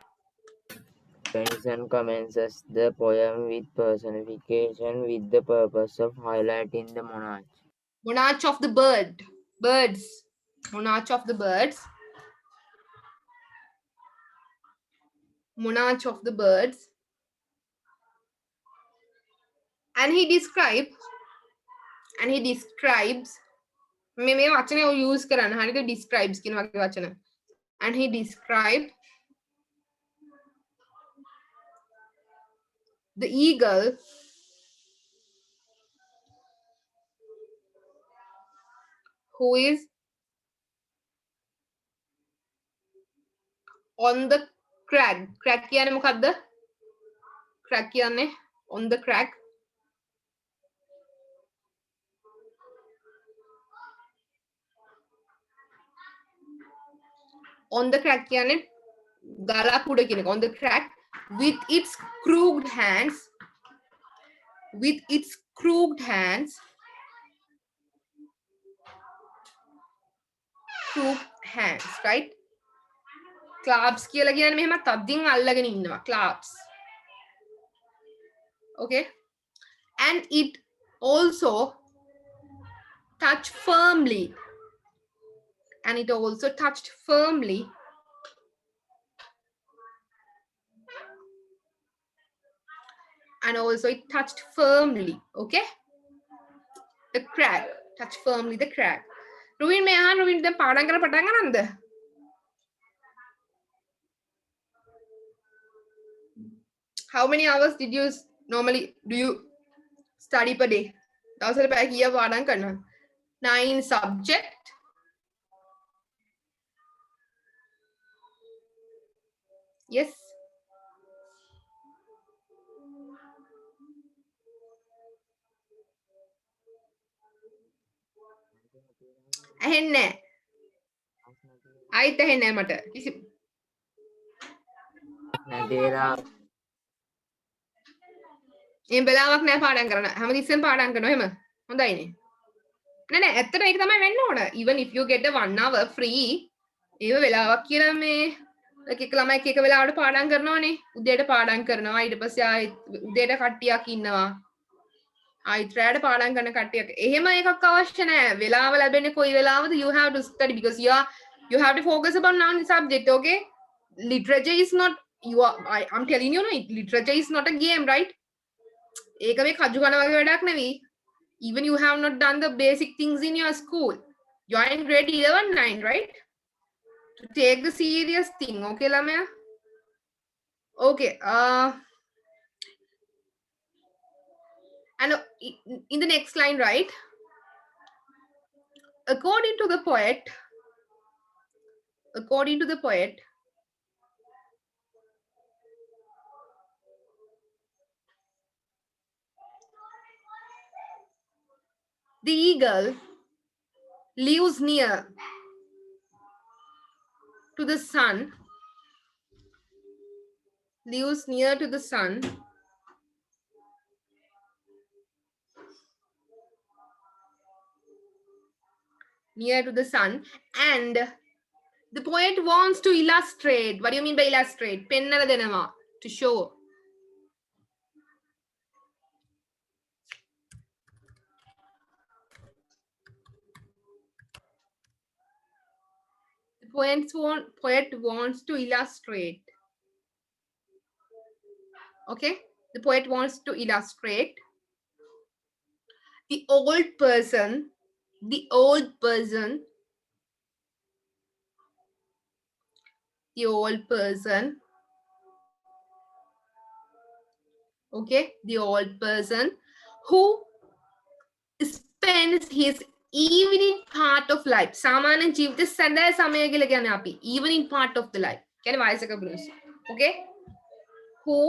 Tennyson commences the poem with personification with the purpose of highlighting the monarch. Monarch of the birds. Monarch of the birds. Monarch of the birds. And he describes මේ වචනේ use කරන්න හරියට describes කියන වගේ වචන. And he described the eagle who is on the crag. Crag කියන්නේ මොකද්ද? Crag කියන්නේ on the crag. On the crag කියන්නේ ගලක් උඩ කියන එක. On the crag with its crooked hands. With its crooked hands. Crooked hands, right? Clubs කියලා කියන්නේ මෙහෙම තද්දින් අල්ලගෙන ඉන්නවා. Clubs. Okay. And it also touched firmly. And it also touched firmly okay, the crag. Touched firmly the crag. Rovin mehan Rovin දැන් පාඩම් කරලා පටන් ගන්නද? How many hours did you normally do you study per day? දවසට පැය කීයක් පාඩම් කරනවද? 9 subject. Yes. ඇහෙන්නේ නැහැ. ආයිත් ඇහෙන්නේ නැහැ මට. කිසි නැති වෙලා එහෙම වෙලාවක් නැහැ පාඩම් කරන්න. හැමතිස්සෙම පාඩම් කරනවා එහෙම. හොඳයිනේ. නෑ ඇත්තට ඒක තමයි වෙන්න ඕන. Even if you get a 1 hour free, ඒව වෙලාවක් කියලා මේ එක ළමයි එක වෙලාවට පාඩම් කරනවානේ. උදේට පාඩම් කරනවා. ඊට පස්සේ ආයෙත් උදේට කට්ටියක් ඉන්නවා. ආයෙත් රැයට පාඩම් කරන කට්ටියක්. එහෙම එකක් අවශ්‍ය නැහැ. වෙලාව ලැබෙන්නේ කොයි වෙලාවද? You have to study because you have to focus upon one subject, okay? Literature is not I'm telling you, no, literature is not a game, right? ඒක මේ කජු කන වගේ වැඩක් නෙවෙයි. Even you have not done the basic things in your school. You are in grade 11, 9, right? To take the serious thing, okay, lamaya? Okay. And in the next line, right? According to the poet, the eagle lives near to the sun, and the poet wants to illustrate. What do you mean by illustrate? Pennala denama, to show. poet wants to illustrate. Okay, the poet wants to illustrate the old person, the old person, the old person. Okay, the old person who spends his evening part of life. Samana jeevithe සඳ සමය කියලා කියන්නේ අපි evening part of the life. කියන්නේ වයසක පුරුෂ. Okay? Who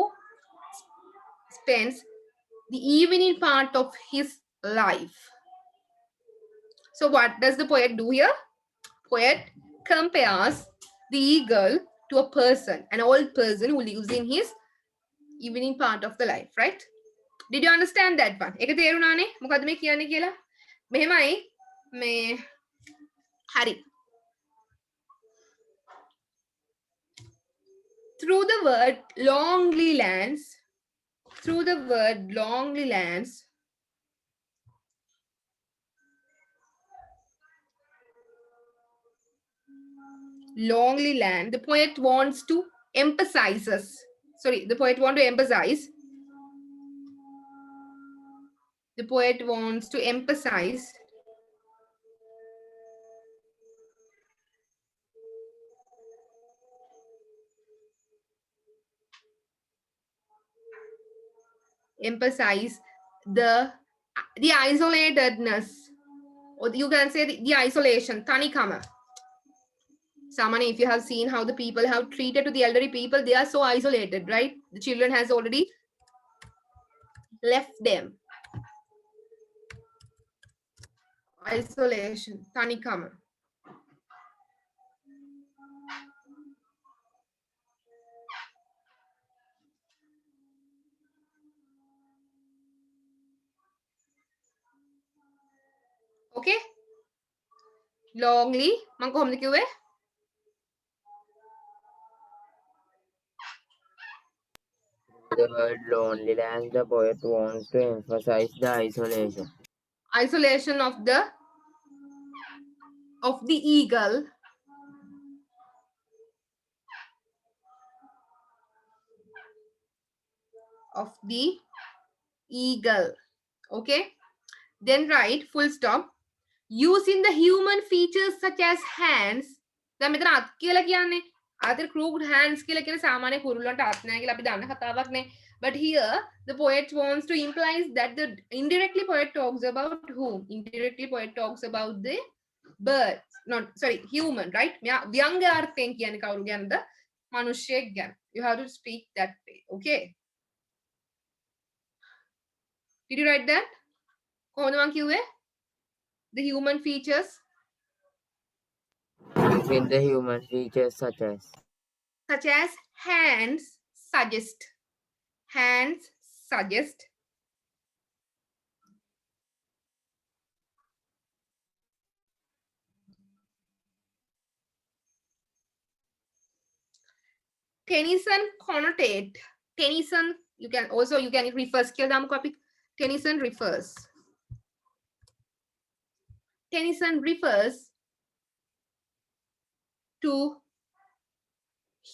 spends the evening part of his life. So what does the poet do here? Poet compares the eagle to a person, an old person who lives in his evening part of the life, right? Did you understand that one? එක තේරුණානේ මොකද්ද මේ කියන්නේ කියලා? මෙහෙමයි මේ හරි. Through the word lonely lands, through the word lonely lands, lonely land, the poet wants to emphasize, sorry, the poet wants to emphasize, the poet wants to emphasize the isolatedness, or you can say the isolation, tanikama. Samana, if you have seen how the people have treated to the elderly people, they are so isolated, right? The children has already left them. Isolation, tanikama. Okay? Longly, මම කොහොමද කිව්වේ? The word lonely lands, the poet wants to emphasize the isolation. Isolation of the eagle okay, then write full stop, using the human features such as hands. දැන් මෙතන අත් කියලා කියන්නේ අතර crooked hands කියලා කියන සාමාන්‍ය කුරුල්ලන්ට අත් නැහැ කියලා අපි දන්න කතාවක් නේ. But here the poet wants to imply that the indirectly poet talks about whom? Indirectly poet talks about the birds, not sorry, human, right? ව්‍යංගාර්ථයෙන් කියන්නේ කවුරු ගැනද? මිනිස්සෙක් ගැන. You have to speak that way, okay? Did you write that? කොහොමද මං කිව්වේ? The human features. Using the human features such as hands suggest. Hands suggest. Tennyson connotate. Tennyson, you can refer skill dam copy. Tennyson refers. Tennyson refers to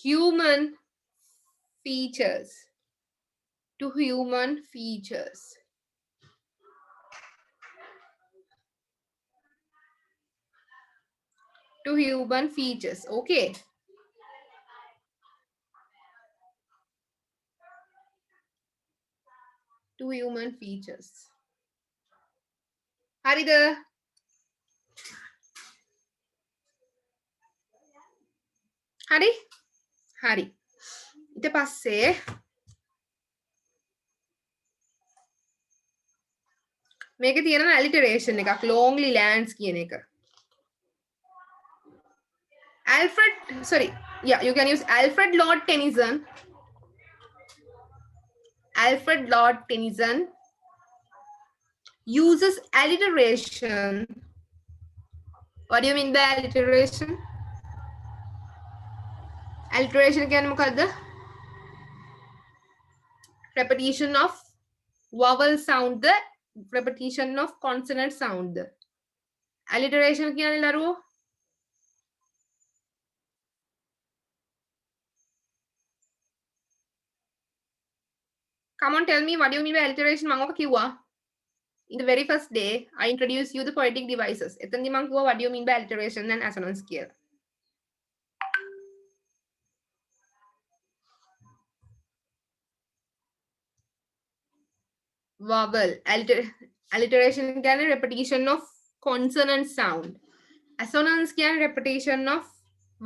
human features. To human features. To human features. Okay. To human features. Harida. Hari? Hari. ඊට පස්සේ මේක තියෙනවා alliteration එකක්, lonely lands කියන එක. you can use Alfred Lord Tennyson. Alfred Lord Tennyson uses alliteration. What do you mean by alliteration? Alliteration කියන්නේ මොකද්ද? Repetition of vowel sound, the repetition of consonant sound. Alliteration කියන්නේ ලරුවෝ Come on, tell me what do you mean by alliteration? මම ඔක කිව්වා. In the very first day, I introduced you the poetic devices. එතනදී මම කිව්වා what do you mean by alliteration and assonance කියලා. Vowel. Alliteration කියන්නේ repetition of consonant sound. Assonance කියන්නේ repetition of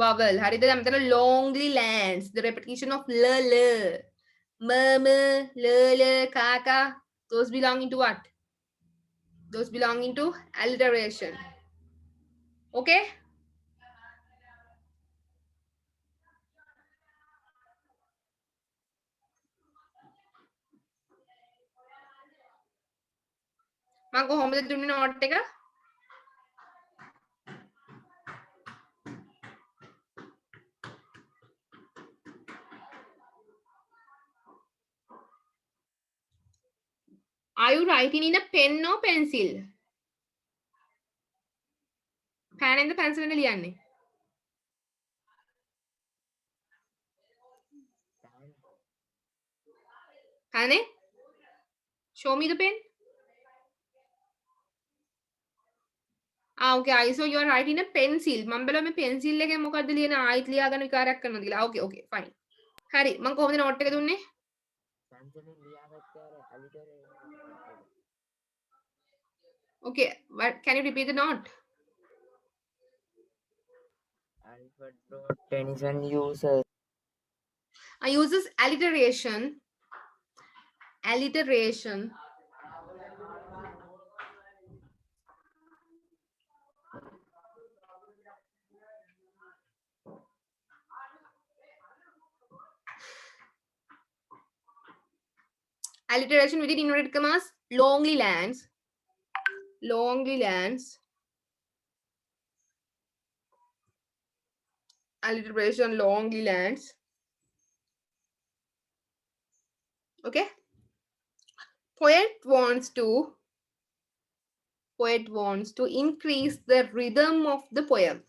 vowel. හරිද? දැන් මෙතන longly lands. The repetition of l, l, m, m, l, l, ka, ka. Those belonging to what? Those belonging to alliteration. Okay? මම කොහොමද දුන්නේ note එක? Are you writing in a pen or pencil? Pen and the pencil එක ලියන්නේ. Pen? Show me the pen. Okay. So you are writing a pencil. මම බලුවා මේ pencil එකෙන් මොකද්ද ලියන ආයිත් ලියා ගන්න විකාරයක් කරනවද කියලා. Okay, fine. හරි. මම කොහොමද note එක දුන්නේ? Okay, but can you repeat the note? Alfred Tennyson uses alliteration. Alliteration within inverted commas, longly lands. Alliteration longly lands. Okay. Poet wants to increase the rhythm of the poem.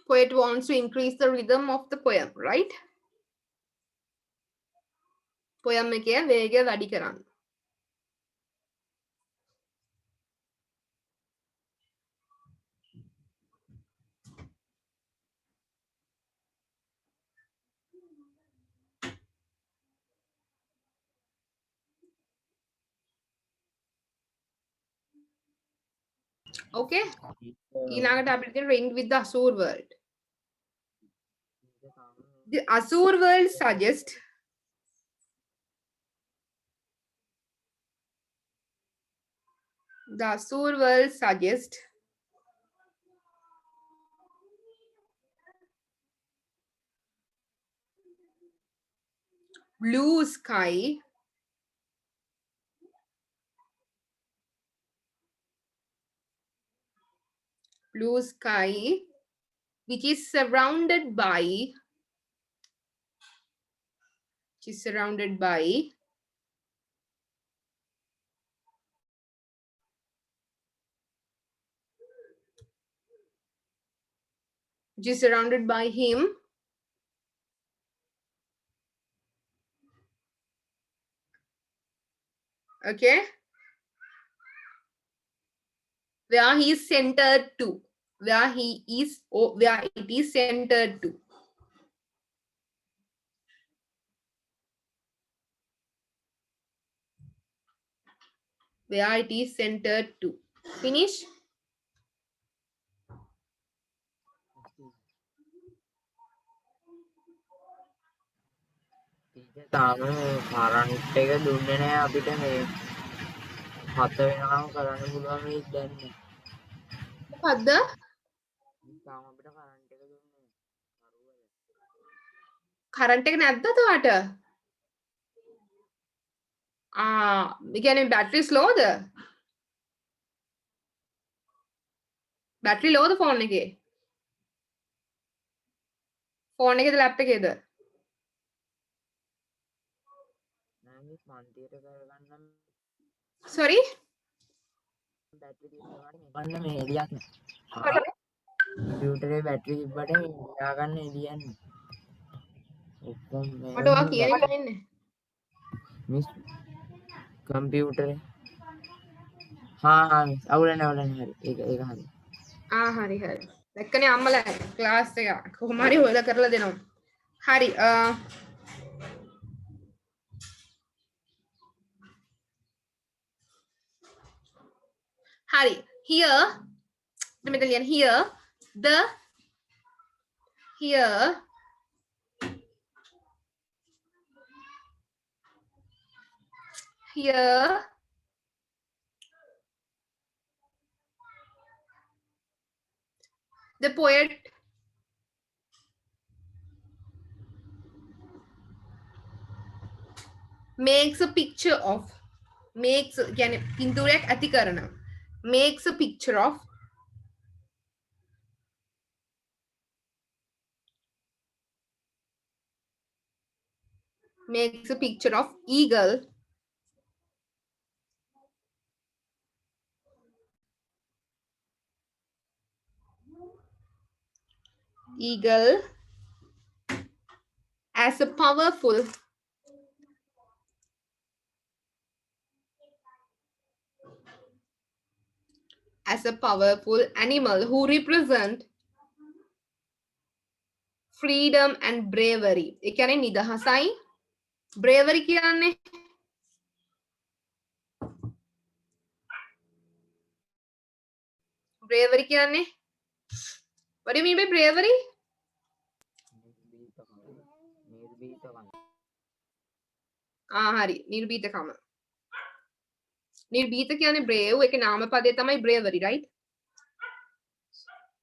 Poet wants to increase the rhythm of the poem, right? Poem එකේ වේගය වැඩි කරන්න. Okay. ඊළඟට අපිට තියෙන ring with the Asur world. The Asur world suggests blue sky, which is surrounded by him. Okay. Where he is centered to. Where it is centered to. Where it is centered to. Finish? තාම current එක දුන්නේ නැහැ අපිට මේ 7 වෙනකම් කරන්න පුළුවන් වෙයි දැන්. මොකද්ද? තාම අපිට කරන්ට් එක දුන්නේ නැහැ. කරන්ට් එක නැද්ද ඔයාට? ඒ කියන්නේ බැටරි ස්ලෝද? බැටරි ලෝද ෆෝන් එකේ? ෆෝන් එකේද ලැප් එකේද? sorry කම්පියුටරේ බැටරි තිබ්බට ලියාගන්න එළියන්නේ. ඔක්කොම මට ඔයා කියන එක එන්නේ මිස් කම්පියුටරේ හා මිස් අවුලන්නේ හරි ඒක හරි. හරි දැක්කනේ අම්මලා ක්ලාස් එක කොහොම හරි හොයලා කරලා දෙනවා. හරි Harry, here, let me tell you, here, the poet makes a picture of, makes පින්තූරයක් ඇති කරනවා. Makes a picture of eagle as a powerful animal who represent freedom and bravery. ඒ කියන්නේ නිදහසයි bravery කියන්නේ what do you mean by bravery? හරි නිර්භීතකම. නිර්භීත කියන්නේ brave ඒකේ නාමපදය තමයි bravery, right?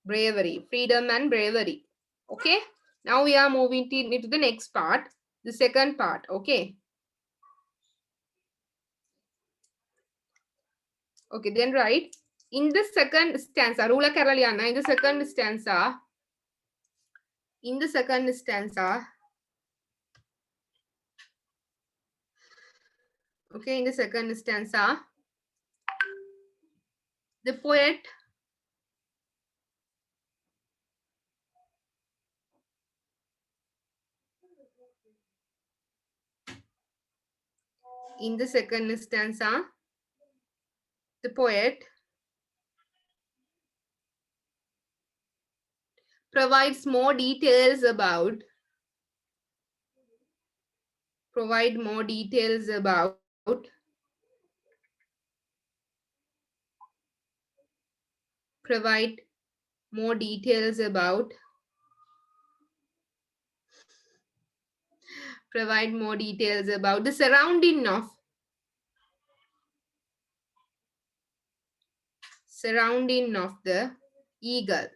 Bravery, freedom and bravery. Okay, now we are moving into the next part, the second part. Okay, then right in the second stanza rula karaliana in the second stanza okay, in the second stanza the poet provides more details about the surrounding of the eagle.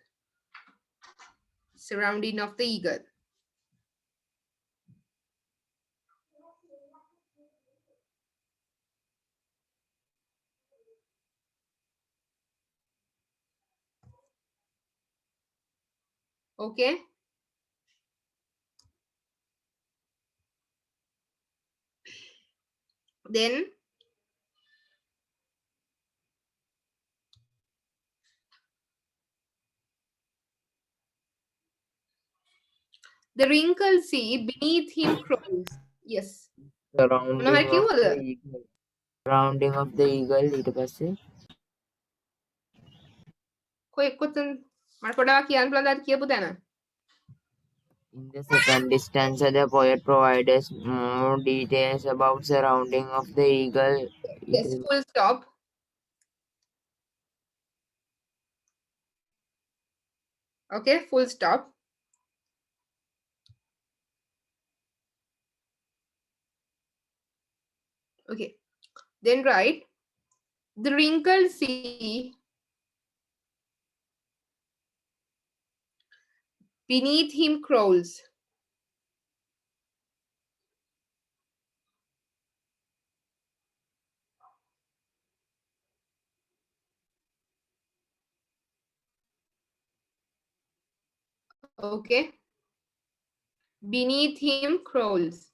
Okay, then the wrinkled sea beneath him crawls. Yes, surrounding of the eagle ඊට පස්සේ කොතන මට පොඩ්ඩක් කියන්න පුළුවන්ද අර කියපු තැන? In the second stanza, the poet provides more details about surrounding of the eagle. Yes, full stop. Okay, full stop. Okay, then write the wrinkled sea beneath him crawls. Okay, beneath him crawls.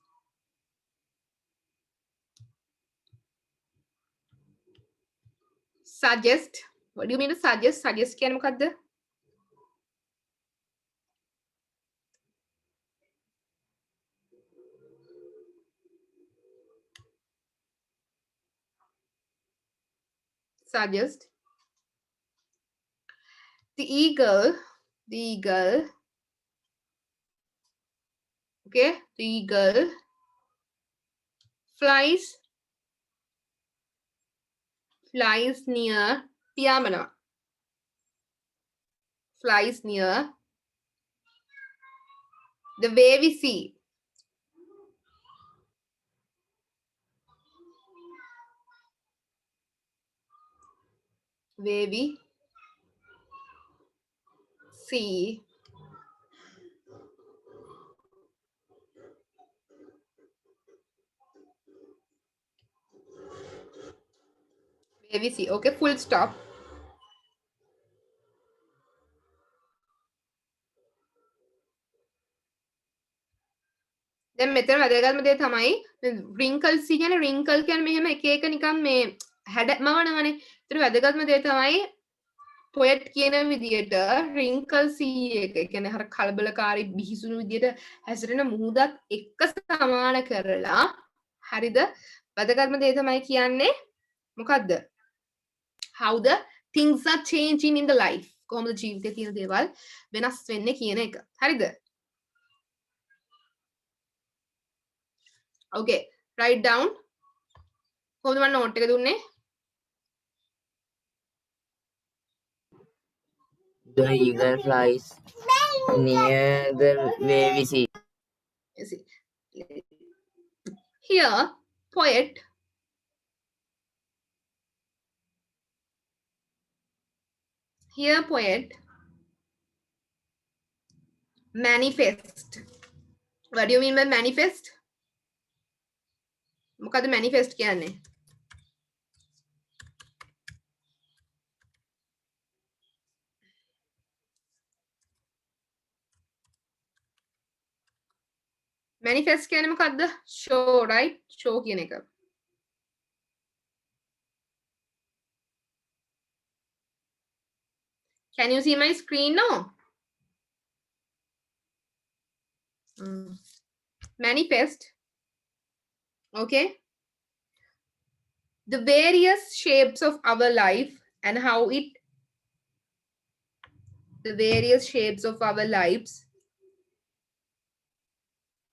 suggest. What do you mean to suggest? Suggest කියන්නේ මොකද්ද? Suggest. The eagle, okay, the eagle flies near Tiamana. Flies near the wavy sea. Wavy sea. Wavy sea. Okay, full stop. දැන් මෙතන වැදගත්ම දේ තමයි wrinkles කියන්නේ wrinkle කියන්නේ මෙහෙම එක එක නිකන් මේ හැඩමවනවනේ. ඒතර වැදගත්ම දේ තමයි poet කියන විදියට wrinkles එක කියන්නේ අර කලබලකාරී බිහිසුණු විදියට හැසිරෙන මුහුදත් එක්ක සමාන කරලා හරිද? වැදගත්ම දේ තමයි කියන්නේ මොකද්ද? How the things are changing in the life. කොහොමද ජීවිතේ තියෙන දේවල් වෙනස් වෙන්නේ කියන එක. හරිද? Okay, write down. කොහොමද මම note එක දුන්නේ? The eagle flies near the wavy sea. You see. Here, poet manifest. What do you mean by manifest? මොකද manifest කියන්නේ? manifest කියන්නේ මොකද්ද? show, right? show කියන එක. Can you see my screen now? Manifest. Okay. The various shapes of our life and how it the various shapes of our lives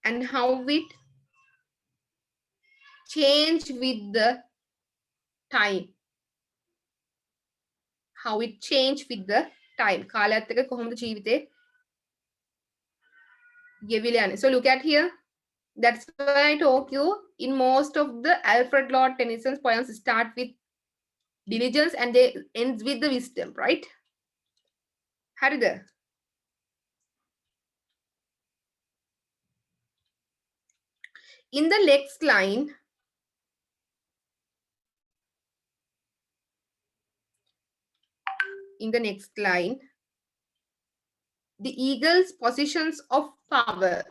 and how it change with the time. How it change with the time. කාලයත් එක්ක කොහොමද ජීවිතේ ගෙවිලා යන්නේ. So look at here. That's why I told you in most of the Alfred Lord Tennyson's poems start with diligence and they ends with the wisdom, right? හරිද? In the next line, the eagle's positions of power.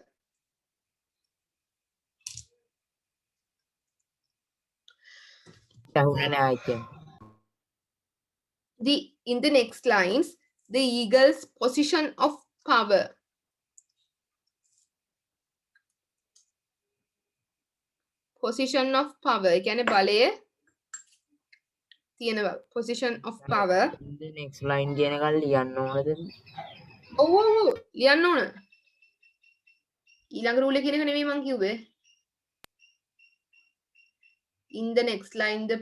In the next lines, the eagle's position of power. Position of power. කියන්නේ බලය තියෙනවා. Position of power. The next line කියන එක ලියන්න ඕනද? ඔව් ලියන්න ඕන. ඊළඟ රූල් එක කියන එක නෙමෙයි මං කිව්වේ. In the next line, the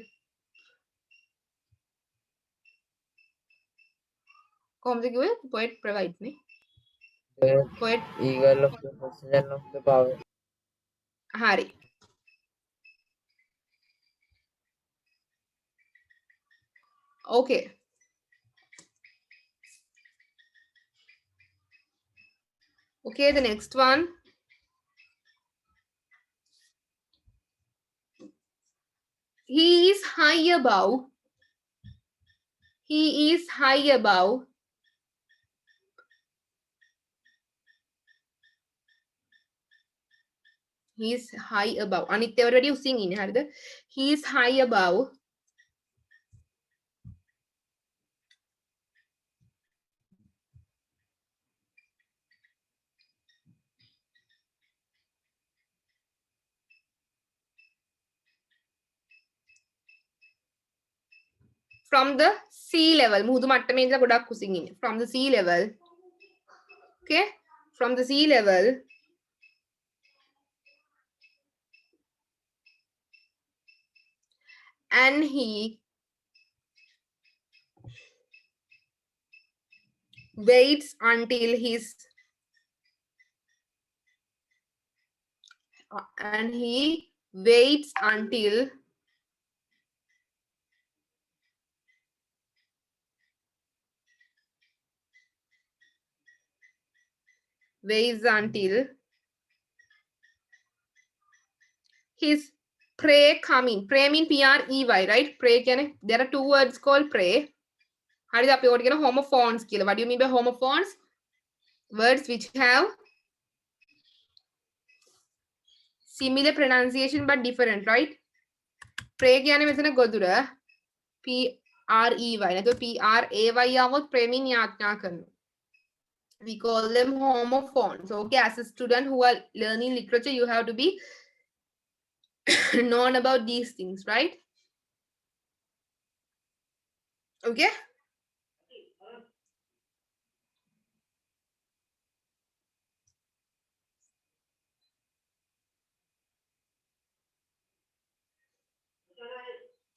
කොහොමද කිව්වේ? Poet provide me. Poet eagle of the position of the power. හරි. Okay. Okay, the next one. He is high above. He is high above. He is high above. අනිත් ඒවාට වැඩිය උසින් ඉන්නේ හරිද? He is high above from the sea level. මුහුදු මට්ටමේ ඉඳලා ගොඩක් උසින් ඉන්නේ. From the sea level. Okay? From the sea level. And he waits until his waits until his prey coming. Prey mean P-R-E-Y, right? Prey කියන්නේ there are two words called prey. හරිද? අපි ඔකට කියන homophones කියලා. What do you mean by homophones? Words which have similar pronunciation but different, right? Prey කියන්නේ මෙතන ගොදුර P-R-E-Y. නැත්නම් P-R-A-Y આવොත් prey mean යාඥා කරනවා. We call them homophones. Okay, as a student who are learning literature, you have to be known about these things, right? Okay.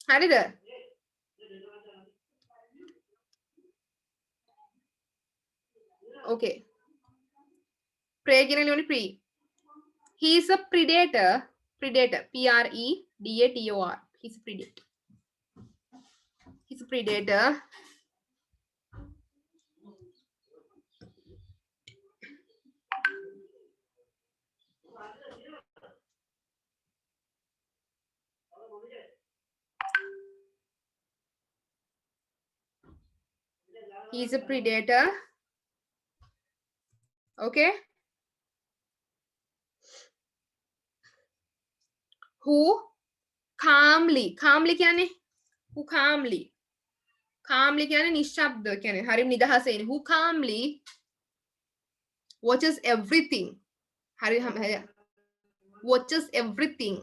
හරිද? Okay. Prey කියන ලියන්නේ pre. He is a predator. Predator. P-R-E-D-A-T-O-R. He's a predator. He's a predator. He's a predator. Okay. Who calmly කියන්නේ who calmly කියන්නේ නිශ්ශබ්ද කියන්නේ හරිම නිදහසේ who calmly watches everything. හරි watches everything.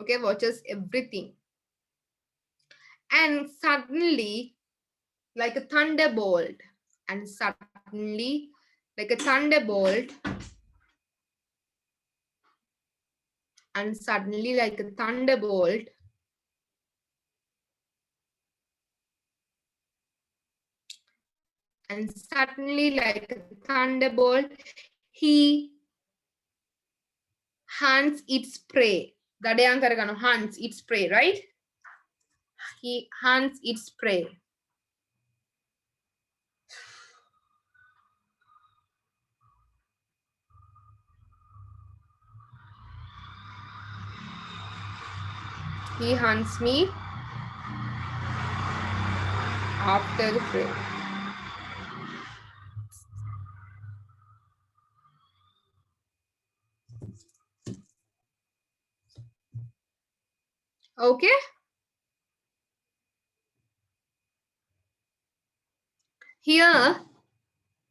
Okay, watches everything. And suddenly, like a thunderbolt, and suddenly, like a thunderbolt, and suddenly, like a thunderbolt, and suddenly, like a thunderbolt, he hunts its prey. Gadayang karagano hunts its prey, right? He hunts its prey. He hunts me after the prey. Okay. Here,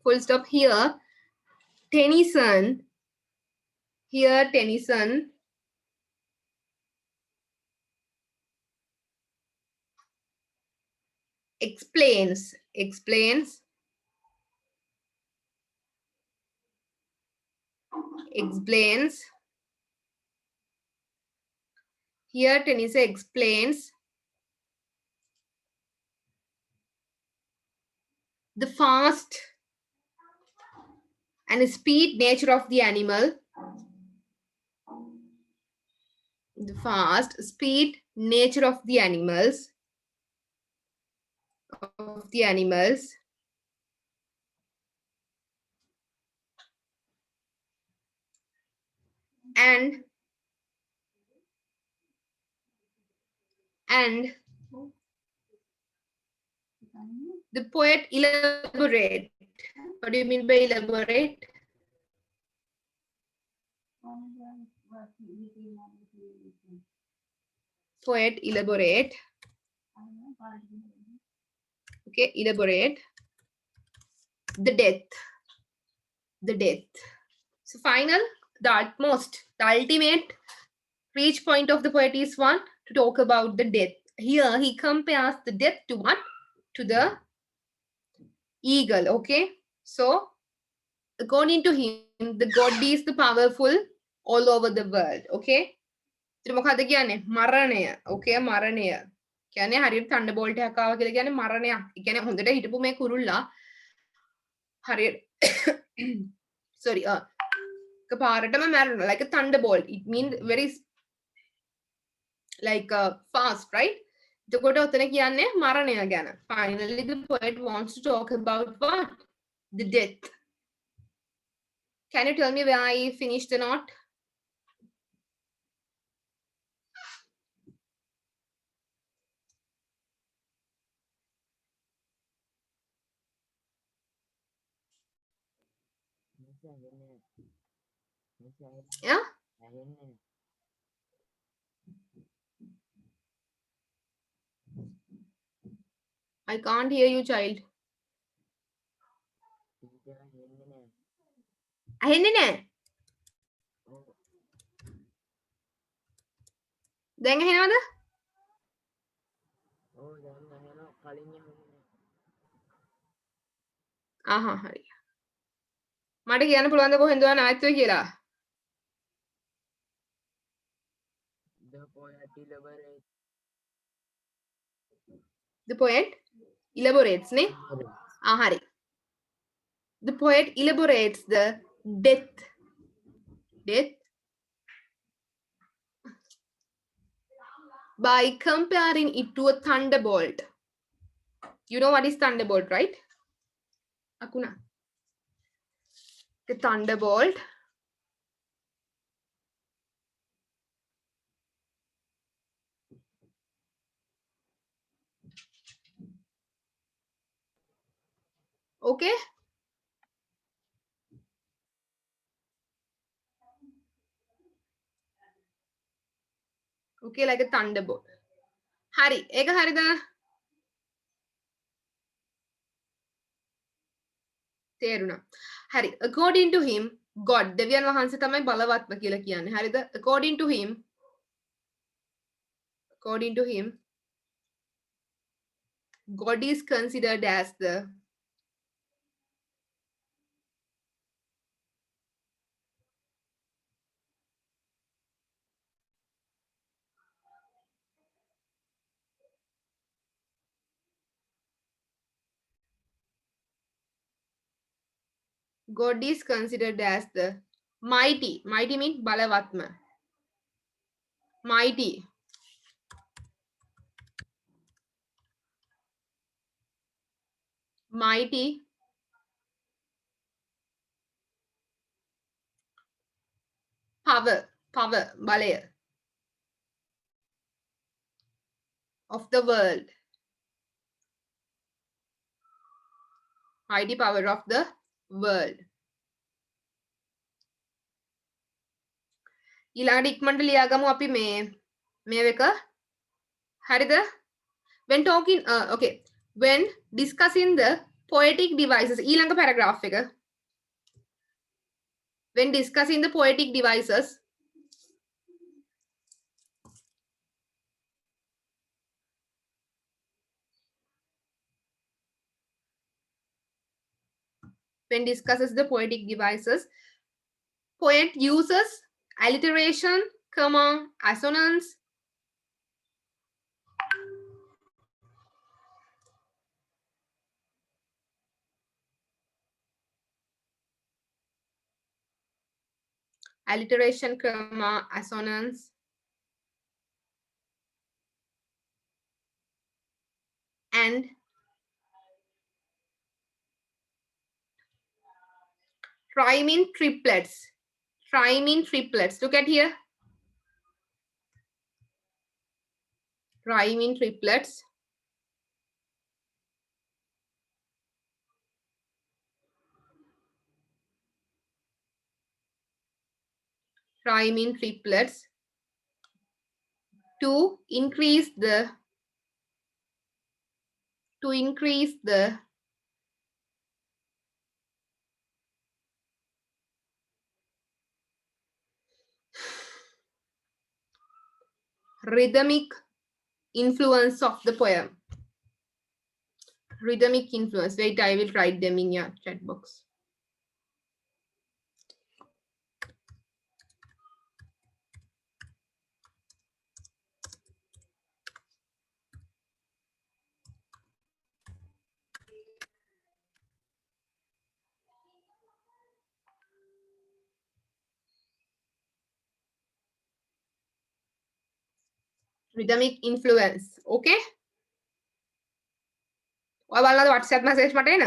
full stop here. Tennyson explains here Tennyson explains the fast and speed nature of the animal. The fast speed nature of the animals. And the poet elaborate. What do you mean by elaborate? Poet elaborate. Okay, elaborate. The death. The death. So final, the utmost, the ultimate reach point of the poet is one to talk about the death. Here he compares the death to what? To the eagle. Okay. So according to him, the god is the powerful all over the world. Okay. ඉතින් මොකද්ද කියන්නේ? මරණය. Okay, මරණය. කියන්නේ හරියට තණ්ඩබෝල්ට් එකක් ආවා කියලා කියන්නේ මරණයක්. ඒ කියන්නේ හොඳට හිටපු මේ කුරුල්ලා හරියට sorry එකපාරටම මැරෙනවා like a thunderbolt. It means very like fast, right? එතකොට ඔතන කියන්නේ මරණය ගැන. Finally the poet wants to talk about what? The death. Can you tell me where I finished the note? Yeah? I can't hear you, child. ඇහෙන්නේ නැහැ. දැන් ඇහෙනවද? ආහා හරි. මට කියන්න පුළුවන්ද කොහෙන්ද ඔයා නායකත්වය කියලා? The poet elaborates නේ? හරි. The poet elaborates the death by comparing it to a thunderbolt. You know what is thunderbolt, right? Akuna. The thunderbolt okay? Okay, like a thunderbolt. Hari, eka harida. තේරුණා. හරි. According to him, God දෙවියන් වහන්සේ තමයි බලවත්ම කියලා කියන්නේ. හරිද? According to him, God is considered as the mighty. Mighty means බලවත්ම. Mighty. Mighty. Power. බලය. Of the world. Mighty power of the world. ඊළඟට ඉක්මනට ලියාගමු අපි මේ එක. හරිද? When talking okay, when discussing the poetic devices ඊළඟ paragraph එක. When discussing the poetic devices, poet uses alliteration, comma, assonance, and rhyming triplets. Look at here. Rhyming triplets. rhyme in triplets to increase the rhythmic influence of the poem. Rhythmic influence. Wait, I will write them in your chat box. Rhythmic influence. Okay? ඔය බලන්නද WhatsApp message මට එන?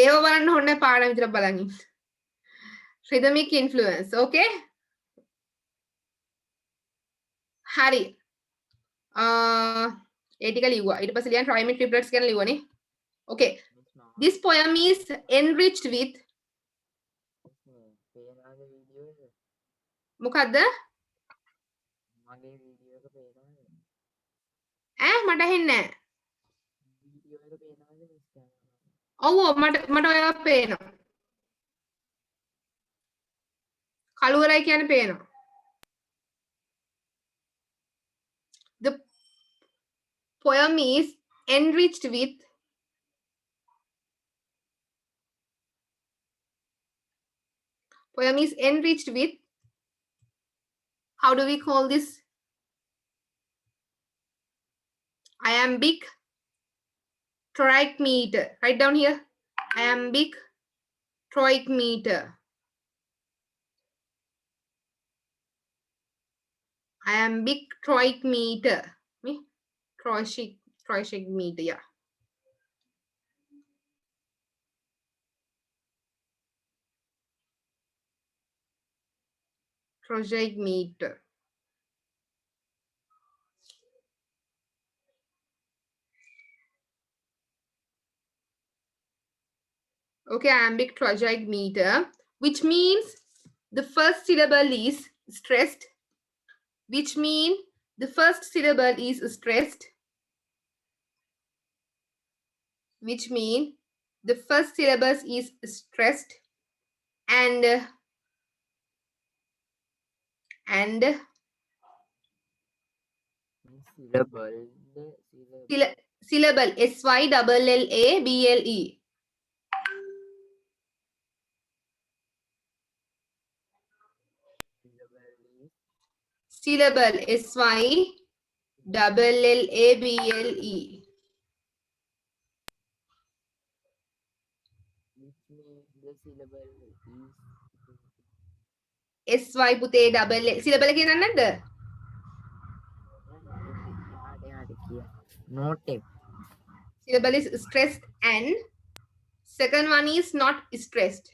ඒව බලන්න ඕනේ පාඩම් විතර බලන් ඉන්න. Rhythmic influence. Okay? හරි. ඒ ටික ලිව්වා. ඊට පස්සේ ලියන්න rhyme triplets ගැන ලිව්වනේ. Okay. This poem is enriched with මොකද්ද? මගේ වීඩියෝ එක පේනවද? මට ඇහෙන්නේ නැහැ. වීඩියෝ එක පේනවද මිස්? ඔව් මට ඔයාලා පේනවා. කළුවරයි කියන්නේ පේනවා. The poem is enriched with how do we call this? Iambic troic meter. Write down here. Iambic troic meter. Iambic troic meter. Troic meter, yeah. Troic meter. Okay, iambic troic meter, which means the first syllable is stressed, which means the first syllable is stressed, which means the first syllable is stressed, and syllable syllable. Syllable syllable. sy පුතේ double l syllable කියන්නේ නැද්ද? Syllable is stressed and second one is not stressed.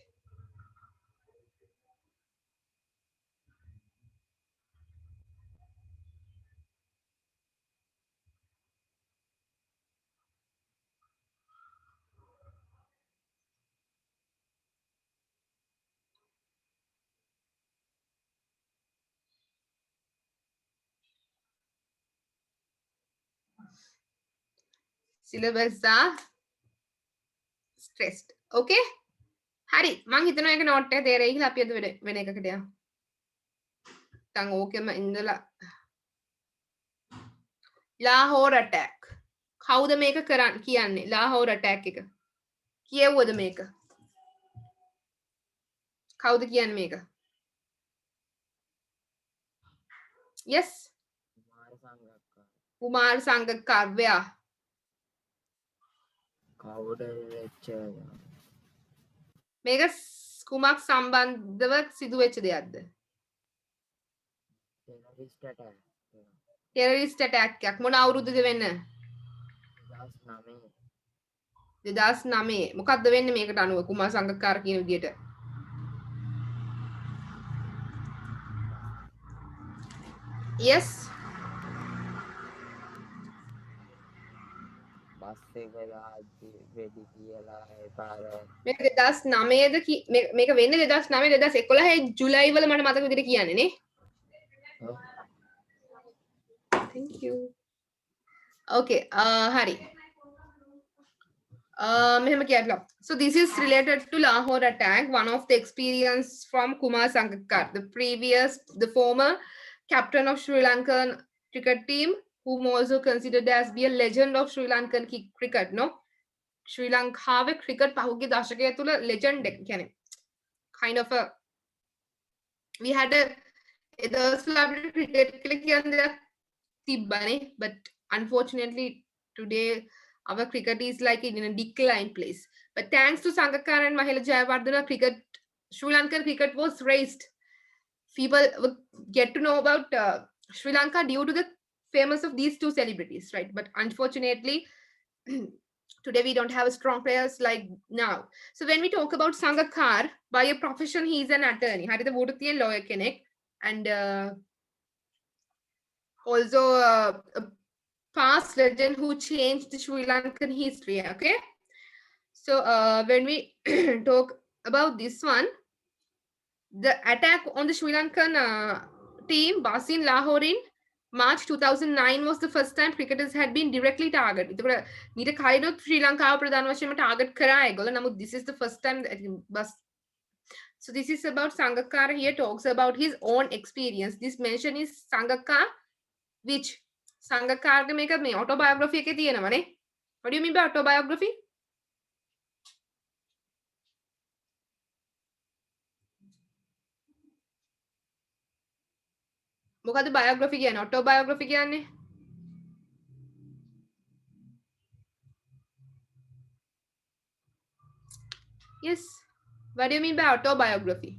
Syllables are stressed. Okay? හරි මං හිතනවා ඒක note එක තේරෙයි කියලා අපි අද වෙන එකකට යමු. දැන් ඕකෙම ඉඳලා Lahore attack. කවුද මේක කියන්නේ? Lahore attack එක. කියෙව්වද මේක? කවුද කියන්නේ මේක? Yes. Kumar Sangakkara. මේක කුමක් සම්බන්ධව සිදුවෙච්ච දෙයක්ද? ටෙරරිස්ට් ඇටැක් එකක්. මොන අවුරුද්දද වෙන්න? 2009. මොකක්ද වෙන්නේ මේකට අනුව කුමාර සංගක්කාර කියන විදියට? Yes. බස් එක දාද්දි වෙඩි තියලා ඒ පාර මේක 2009ද මේක වෙන්නේ 2009 2011 ජුලයි වල මට මතක විදිහට කියන්නේ නේ. Thank you. Okay, hari. මෙහෙම කියනවා. So this is related to Lahore attack, one of the experience from Kumar Sangakkar, the former captain of Sri Lankan cricket team, whom also considered as be a legend of Sri Lankan cricket, no? Sri Lanka cricket පහුගිය දශකය තුල legend එක කියන්නේ kind of a we had a celebrity cricket කියලා කියන දෙයක් තිබ්බනේ, but unfortunately today our cricket is like in a decline place. But thanks to Sangakkar and Mahela Jayawardena, Sri Lankan cricket was raised. People would get to know about Sri Lanka due to the famous of these two celebrities, right? But unfortunately, today we don't have strong players like now. So when we talk about Sangakkar, by a profession he is an attorney. Hari the වෘත්තියෙන් lawyer කෙනෙක්, and also a past legend who changed the Sri Lankan history. Okay, so when we talk about this one, the attack on the Sri Lankan team Basin Lahore in March 2009 was the first time cricketers had been directly targeted. මීට කලිනුත් ශ්‍රී ලංකාව ප්‍රධාන වශයෙන්ම target කරා ඒගොල්ලෝ. නමුත් this is the first time that so this is about Sangakkar here talks about his own experience. This mention is Sangakkar, which Sangakkar මේක මේ autobiography එකේ තියෙනවනේ. What do you mean by autobiography? මොකද biography කියන්නේ? autobiography කියන්නේ? Yes. What do you mean by autobiography?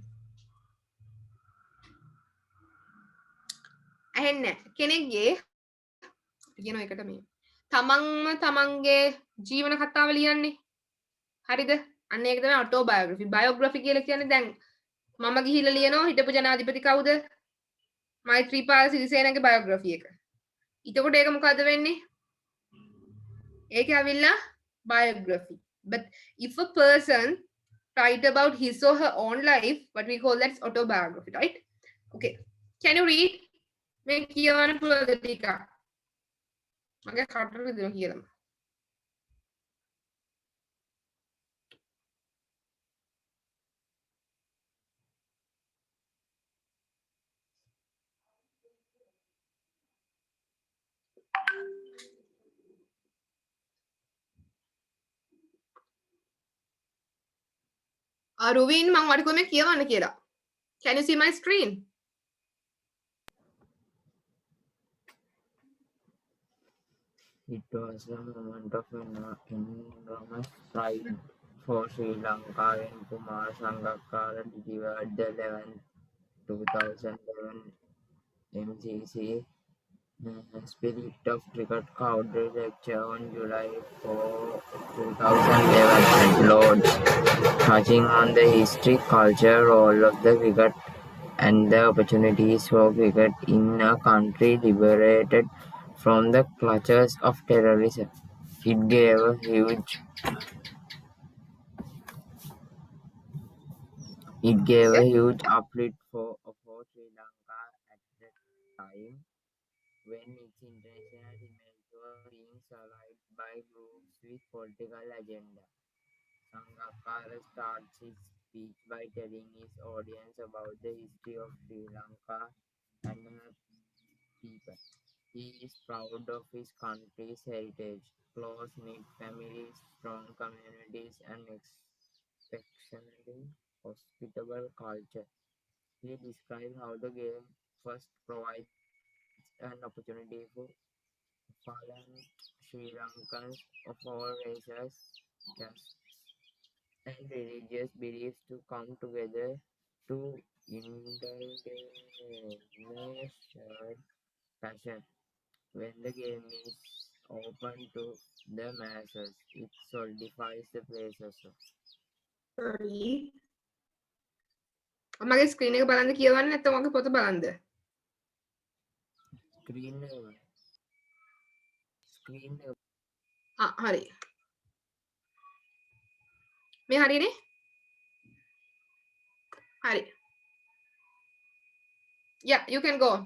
ඇහෙන්නේ කෙනෙක්ගේ කියන එකට මේ තමන්ම තමන්ගේ ජීවන කතාව ලියන්නේ. හරිද? අන්න ඒක තමයි autobiography. biography කියලා කියන්නේ දැන් මම ගිහිල්ලා ලියනවා හිටපු ජනාධිපති කවුද? මෛත්‍රීපාල සිරිසේනගේ biography එක. ඊටකොට ඒක මොකද්ද වෙන්නේ? ඒක ඇවිල්ලා biography. But if a person write about his or her own life, what we call that autobiography, right? Okay. Can you read? මේ කියවන්න පුළුවන්ද ටිකක්? මගේ කටට දෙනවා කියලා. Ruvin, මම ඔයාලට කොහොමද කියවන්න කියලා. Can you see my screen? It was a moment of enormous pride for Sri Lanka when Kumar Sangakkar delivered the 11th 2011 MCC Spirit of Cricket Cowdrey lecture on July 4, 2011 at Lord's, touching on the history, culture, role of the cricket and the opportunities for cricket in a country liberated from the clutches of terrorism. It gave a huge uplift for Sri Lanka at that time, when its international image was being sullied by groups with political agenda. Sangakkar starts his speech by telling his audience about the history of Sri Lanka and her people. He is proud of his country's heritage, close-knit families, strong communities, and exceptionally hospitable culture. He describes how the game first provides an opportunity for fallen Sri Lankans of all races, castes, and religious beliefs to come together to indulge in shared passion. When the game is open to the masses, it solidifies the place also. Sorry. මගේ screen එක බලන්න කියවන්න නැත්නම් මගේ පොත බලන්නද? Screen හරි. මේ හරිනේ? හරි. Yeah, you can go.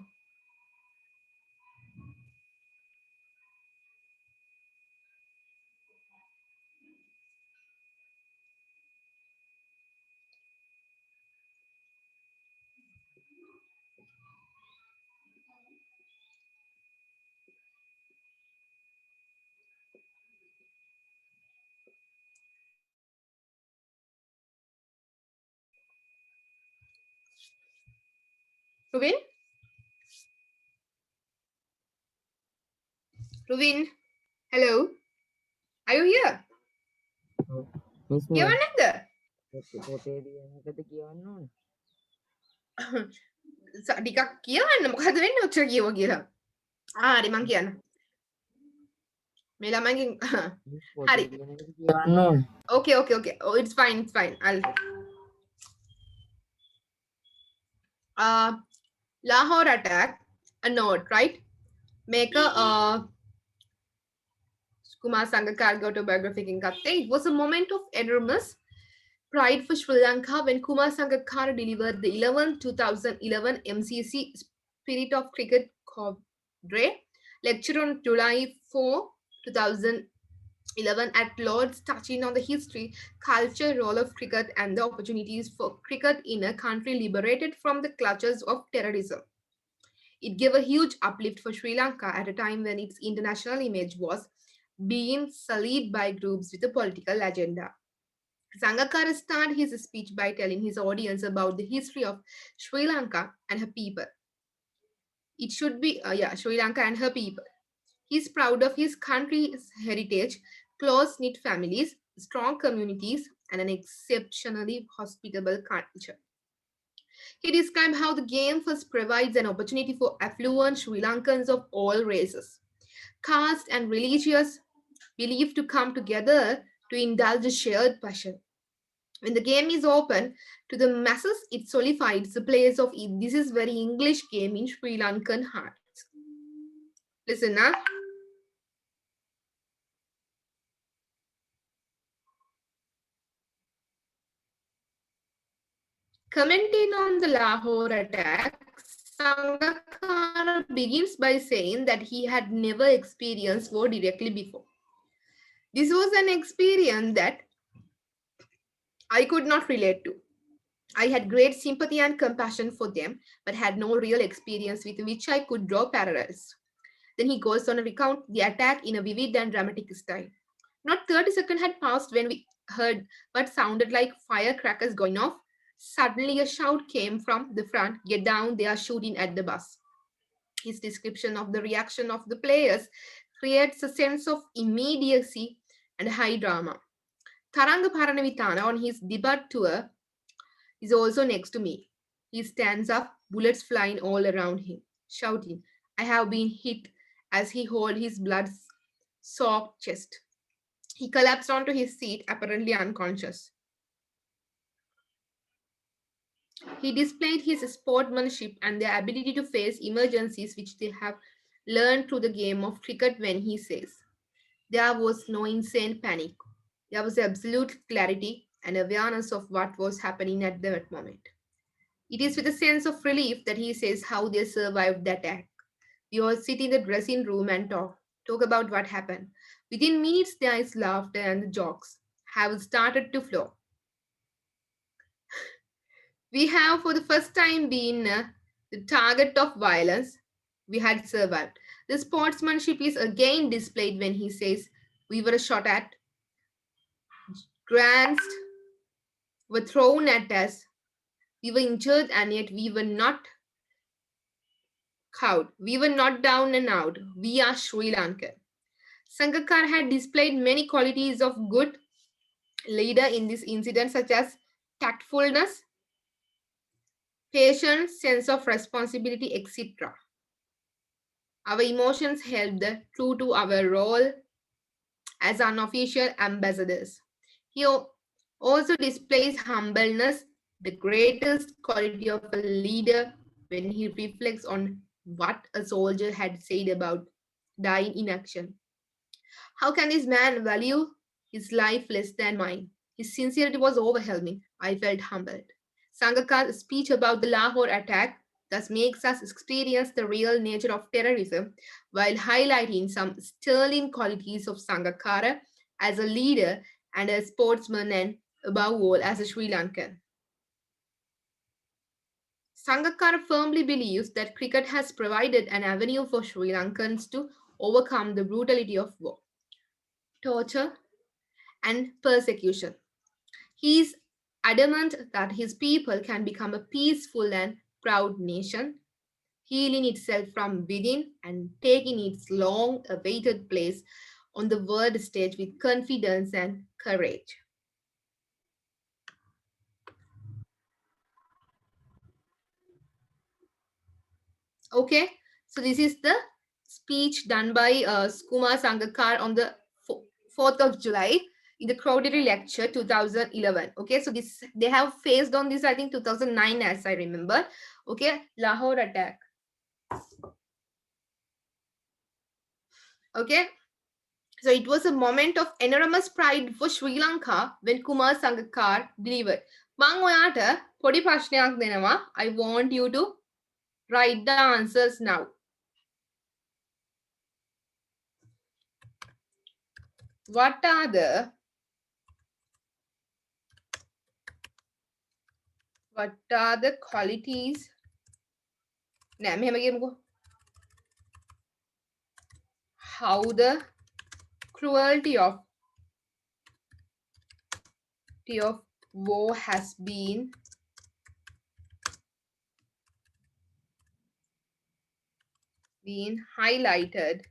Ruvin? Ruvin? Hello? Are you here? Miss කියවන්නේ නැද්ද? පොතේ දිනකට කියවන්න ඕන. ටිකක් කියවන්න මොකද වෙන්නේ ඔච්චර කියව කියලා. හරි මං කියන්න. මේ ළමයිගෙන් පොතේ දිනකට කියවන්න ඕන. Okay. Oh, it's fine. I'll Lahore attack, a note, right? Make a Kumar Sangakkara autobiography in Katte. It was a moment of enormous pride for Sri Lanka when Kumar Sangakkara delivered the 2011 MCC Spirit of Cricket Cadre lecture on July 4, 2011 at Lord's, touching on the history, culture, role of cricket and the opportunities for cricket in a country liberated from the clutches of terrorism. It gave a huge uplift for Sri Lanka at a time when its international image was being sullied by groups with a political agenda. Sangakkara started his speech by telling his audience about the history of Sri Lanka and her people. It should be, Sri Lanka and her people. He's proud of his country's heritage, close-knit families, strong communities, and an exceptionally hospitable culture. He described how the game first provides an opportunity for affluent Sri Lankans of all races, caste, and religious belief to come together to indulge a shared passion. When the game is open to the masses, it solidifies the place of this is very English game in Sri Lankan hearts. Listen now. Commenting on the Lahore attack, Sangakkara begins by saying that he had never experienced war directly before. This was an experience that I could not relate to. I had great sympathy and compassion for them, but had no real experience with which I could draw parallels. Then he goes on to recount the attack in a vivid and dramatic style. Not 30 seconds had passed when we heard what sounded like firecrackers going off. Suddenly, a shout came from the front, "Get down, they are shooting at the bus." His description of the reaction of the players creates a sense of immediacy and high drama. Taranga Paranavitana on his debut tour is also next to me. He stands up, bullets flying all around him, shouting, "I have been hit," as he holds his blood-soaked chest. He collapsed onto his seat, apparently unconscious. He displayed his sportsmanship and the ability to face emergencies which they have learned through the game of cricket when he says, "There was no insane panic. There was absolute clarity and awareness of what was happening at that moment." It is with a sense of relief that he says how they survived the attack. "We all sit in the dressing room and talk about what happened. Within minutes, there is laughter and the jokes have started to flow. We have for the first time been the target of violence. We had survived." The sportsmanship is again displayed when he says, "We were shot at, grants were thrown at us, we were injured, and yet we were not cowed. We were not down and out. We are Sri Lankan." Sangakkara had displayed many qualities of good leader in this incident, such as tactfulness, patience, sense of responsibility, etc. Our emotions held true to our role as unofficial ambassadors. He also displays humbleness, the greatest quality of a leader, when he reflects on what a soldier had said about dying in action. How can this man value his life less than mine? His sincerity was overwhelming. I felt humbled. Sangakar's speech about the Lahore attack thus makes us experience the real nature of terrorism while highlighting some sterling qualities of Sangakkara as a leader and a sportsman and above all as a Sri Lankan. Sangakkara firmly believes that cricket has provided an avenue for Sri Lankans to overcome the brutality of war, torture, and persecution. He is adamant that his people can become a peaceful and proud nation, healing itself from within and taking its long awaited place on the world stage with confidence and courage. Okay, so this is the speech done by Kumar Sangakkar on the 4th of July in the Crowdery lecture 2011. Okay, so this they have faced on this, I think 2009 as I remember. Okay, Lahore attack. Okay, so it was a moment of enormous pride for Sri Lanka when Kumar Sangakkar delivered. මං ඔයාට පොඩි ප්‍රශ්නයක් දෙනවා. I want you to write the answers now. What are the qualities? නෑ මෙහෙම කියමුකෝ. How the cruelty of war has been highlighted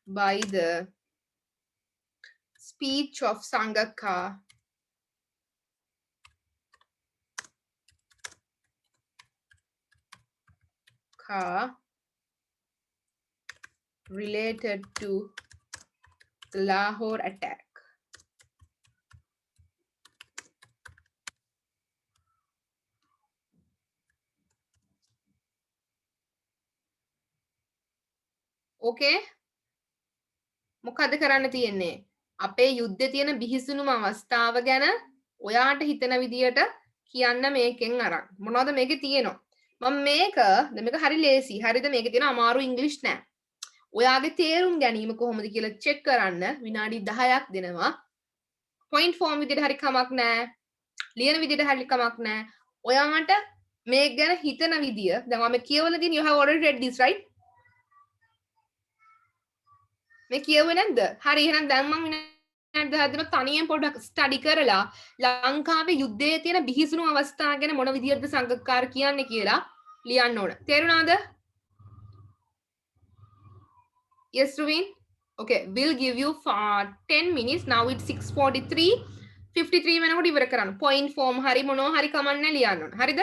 by the speech of Sangakkar related to the Lahore attack. Okay? මොකද කරන්න තියෙන්නේ? අපේ යුද්ධේ තියෙන බිහිසුණුම අවස්ථාව ගැන ඔයාට හිතන විදියට කියන්න මේකෙන් අරන්. මොනවද මේකේ තියෙනවා? මම මේක මේක හරි ලේසි. හරිද? මේකේ තියෙන අමාරු ඉංග්‍රීසි නෑ. ඔයාගේ තේරුම් ගැනීම කොහොමද කියලා චෙක් කරන්න විනාඩි 10ක් දෙනවා. point form විදියට හරි කමක් නෑ. ලියන විදියට හරි කමක් නෑ. ඔයාට මේක ගැන හිතන විදිය දැන් මම කියවලා තියෙන you have already read this right? මේ කියුවේ නැද්ද? හරි එහෙනම් දැන් මම විනාඩි 10ක් දෙනවා තනියෙන් පොඩ්ඩක් ස්ටඩි කරලා ලංකාවේ යුද්ධයේ තියෙන බිහිසුණු අවස්ථා ගැන මොන විදියටද සංගක්කාර කියන්නේ කියලා ලියන්න ඕන. තේරුණාද? Yes, Ruvin? Okay, we'll give you 10 minutes. Now it's 6:43. 53 වෙනකොට ඉවර කරන්න. point form හරි මොනවා හරි කමන්නේ ලියන්න ඕන. හරිද?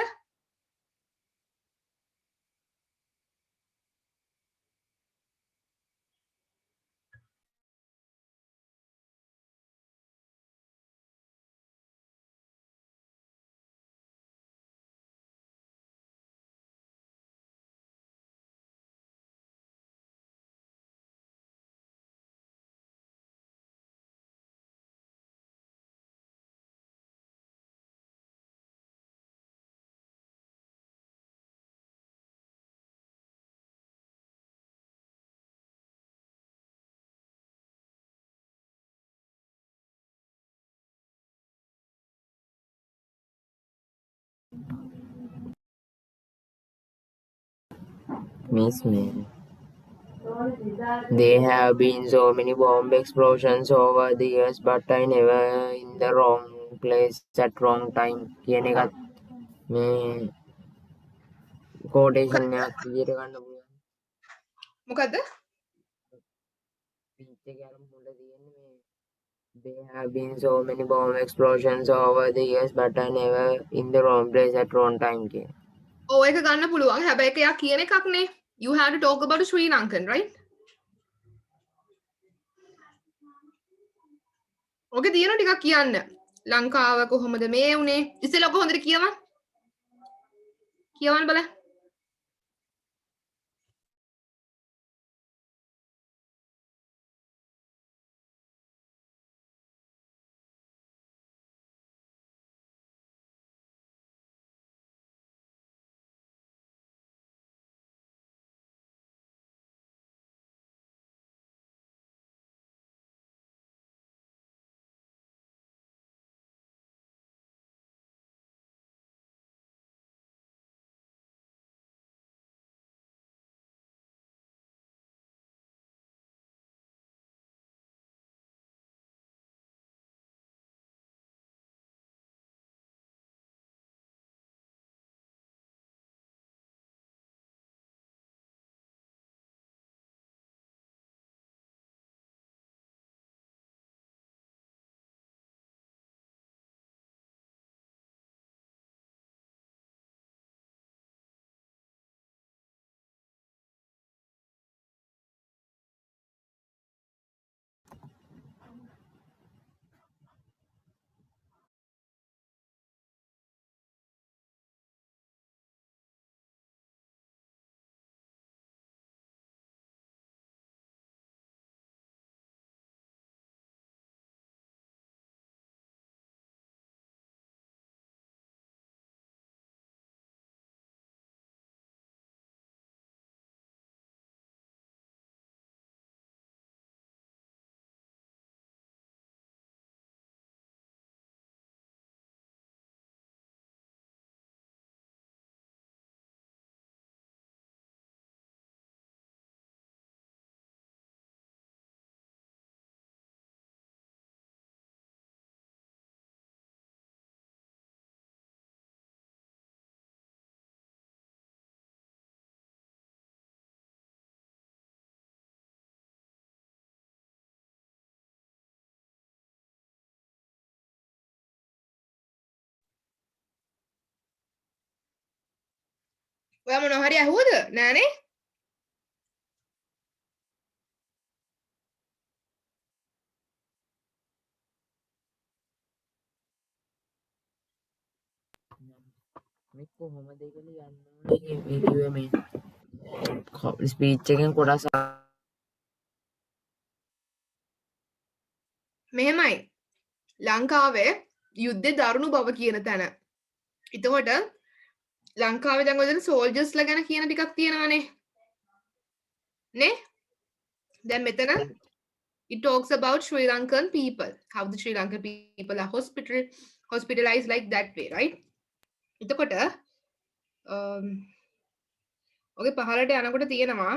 Miss me. There have been so many bomb explosions over the years, but I never in the wrong place at wrong time. කියන එකත් මේ quotation එකක් විදියට ගන්න පුළුවන්. මොකද්ද? speech එකේ අර මුල තියෙන්නේ මේ There have been so many bomb explosions over the years, but I never in the wrong place at wrong time කියන. ඔව් ඒක ගන්න පුළුවන්. හැබැයි ඒක යා කියන එකක් නේ. You have to talk about Sri Lankan, right? ඔක තියෙනවා ටිකක් කියන්න. ලංකාව කොහොමද මේ වුනේ? ඉතින් ඔක හොඳට කියවන්න. කියවන්න බලන්න. ඔයා මොනවා හරි ඇහුවද නෑනේ මේ කොහොමද ඒක ලියන්නේ මේ කිව්වේ මේ ස්පීච් එකෙන් කොටස් මෙහෙමයි ලංකාවේ යුද්ධේ දරුණු බව කියන තැන එතකොට ලංකාවේ දැන් ඔය දෙන සෝල්ජර්ස්ලා ගැන කියන ටිකක් තියෙනවානේ නේ දැන් මෙතන it talks about Sri Lankan people how the Sri Lankan people are hospitalized like that way right එතකොට ඔගේ පහලට යනකොට තියෙනවා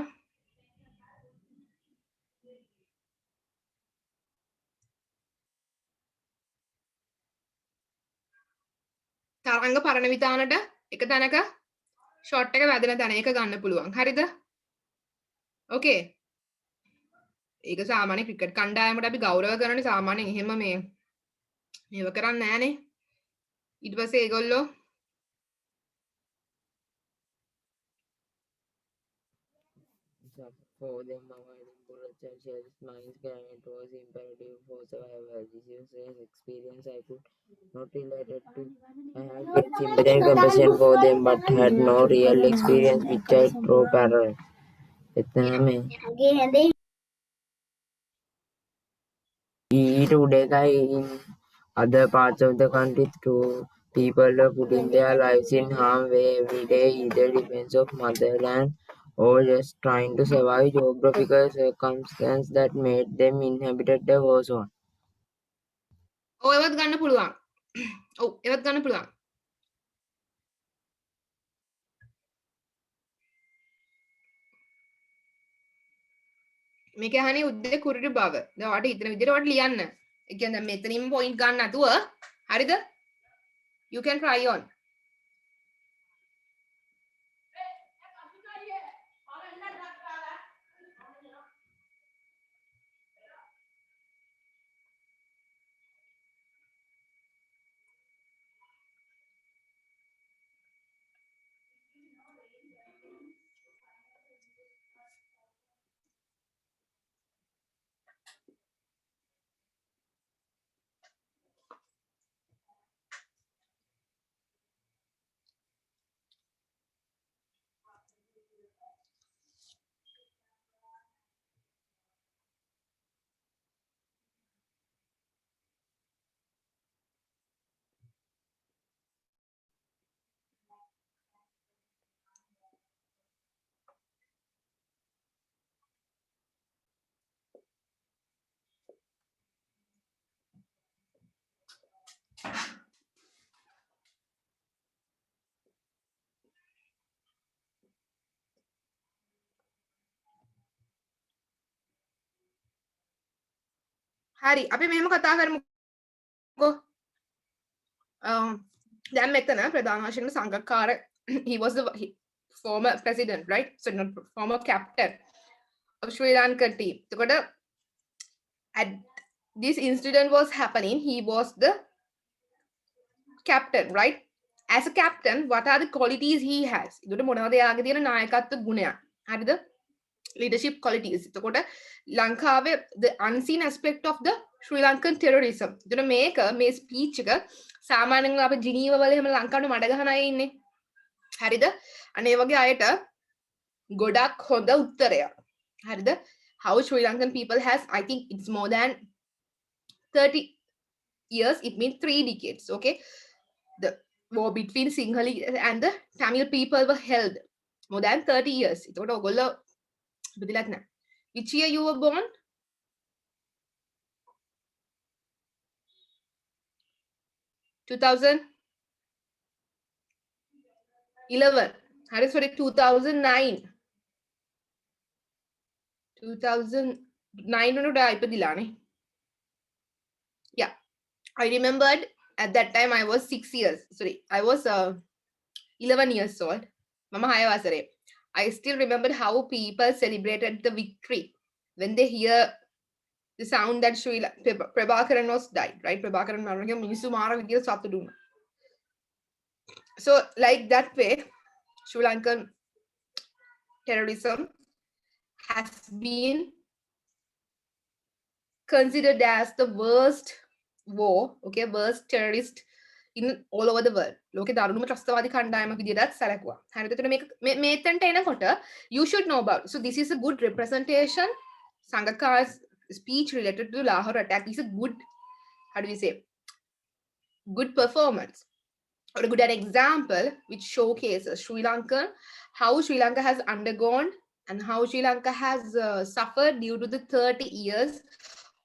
තරංග පරණ විතානට එක තැනක ෂොට් එක වැදෙන තැන එක ගන්න පුළුවන් හරිද ඕකේ ඒක සාමාන්‍ය ක්‍රිකට් කණ්ඩායමට අපි ගෞරව කරන්නේ සාමාන්‍යයෙන් එහෙම මේව කරන්නේ නැහනේ ඊට පස්සේ ඒගොල්ලෝ for them avoiding bullets and shells, mines, granite was imperative for survival. This is an experience I could not relate it to. I had great sympathy and compassion for them, but had no real experience which I draw parallel. එතන මේ ඊට උඩ එකයි in other parts of the country too. People are putting their lives in harm's way every day, either defense of motherland or just trying to survive geographical circumstances that made them inhabited a war zone. ඔව් ඒවත් ගන්න පුළුවන් ඔව් ඒවත් ගන්න පුළුවන් මේක අහන්නේ උද්දේ කුරුටු බව දැන් ඔයාලට හිතන විදිහට ඔයාලට ලියන්න ඒ කියන්නේ දැන් මෙතනින්ම පොයින්ට් ගන්න නැතුව හරිද you can try on හරි අපි මෙහෙම කතා කරමුකෝ දැන් මෙතන ප්‍රධාන වශයෙන් සංගක්කාර he was the former president right so not former captain of Sri Lankan team එතකොට at this incident was happening he was the captain right as a captain what are the qualities he has එතකොට මොනවද යාගේ තියෙන නායකත්ව ගුණයන් හරිද leadership qualities එතකොට ලංකාවේ the unseen aspect of the Sri Lankan terrorism එතකොට මේක මේ ස්පීච් එක සාමාන්‍යයෙන් අපේ ජිනීව වල එහෙම ලංකාවේ මඩ ගහන අය ඉන්නේ හරිද අනේ වගේ අයට ගොඩක් හොඳ උත්තරයක් හරිද how Sri Lankan people has I think it's more than 30 years it means 3 decades okay the war between Sinhala and the Tamil people were held more than 30 years එතකොට ඔයගොල්ලෝ ඉපදිලත් නැහැ which year you were born 2011 හරි sorry 2009 වලට ඉපදිලානේ yeah I remembered at that time I was 6 years sorry I was 11 years old mama 6 වසරේ I still remember how people celebrated the victory when they hear the sound that Prabhakaran was died right Prabhakaran මරණය මිනිස්සු මාර විදියට සතුටු වුණා so like that way Sri Lankan terrorism has been considered as the worst war, okay, worst terrorist in all over the world. ලෝකේ දරුණුම ත්‍රස්තවාදී කණ්ඩායමක් විදිහටත් සැලකුවා. හරිද? එතකොට මේක මෙතනට එනකොට you should know about. So this is a good representation. Sangakkara's speech related to Lahore attack is a good, how do we say, good performance or a good example which showcases Sri Lanka, how Sri Lanka has undergone and how Sri Lanka has suffered due to the 30 years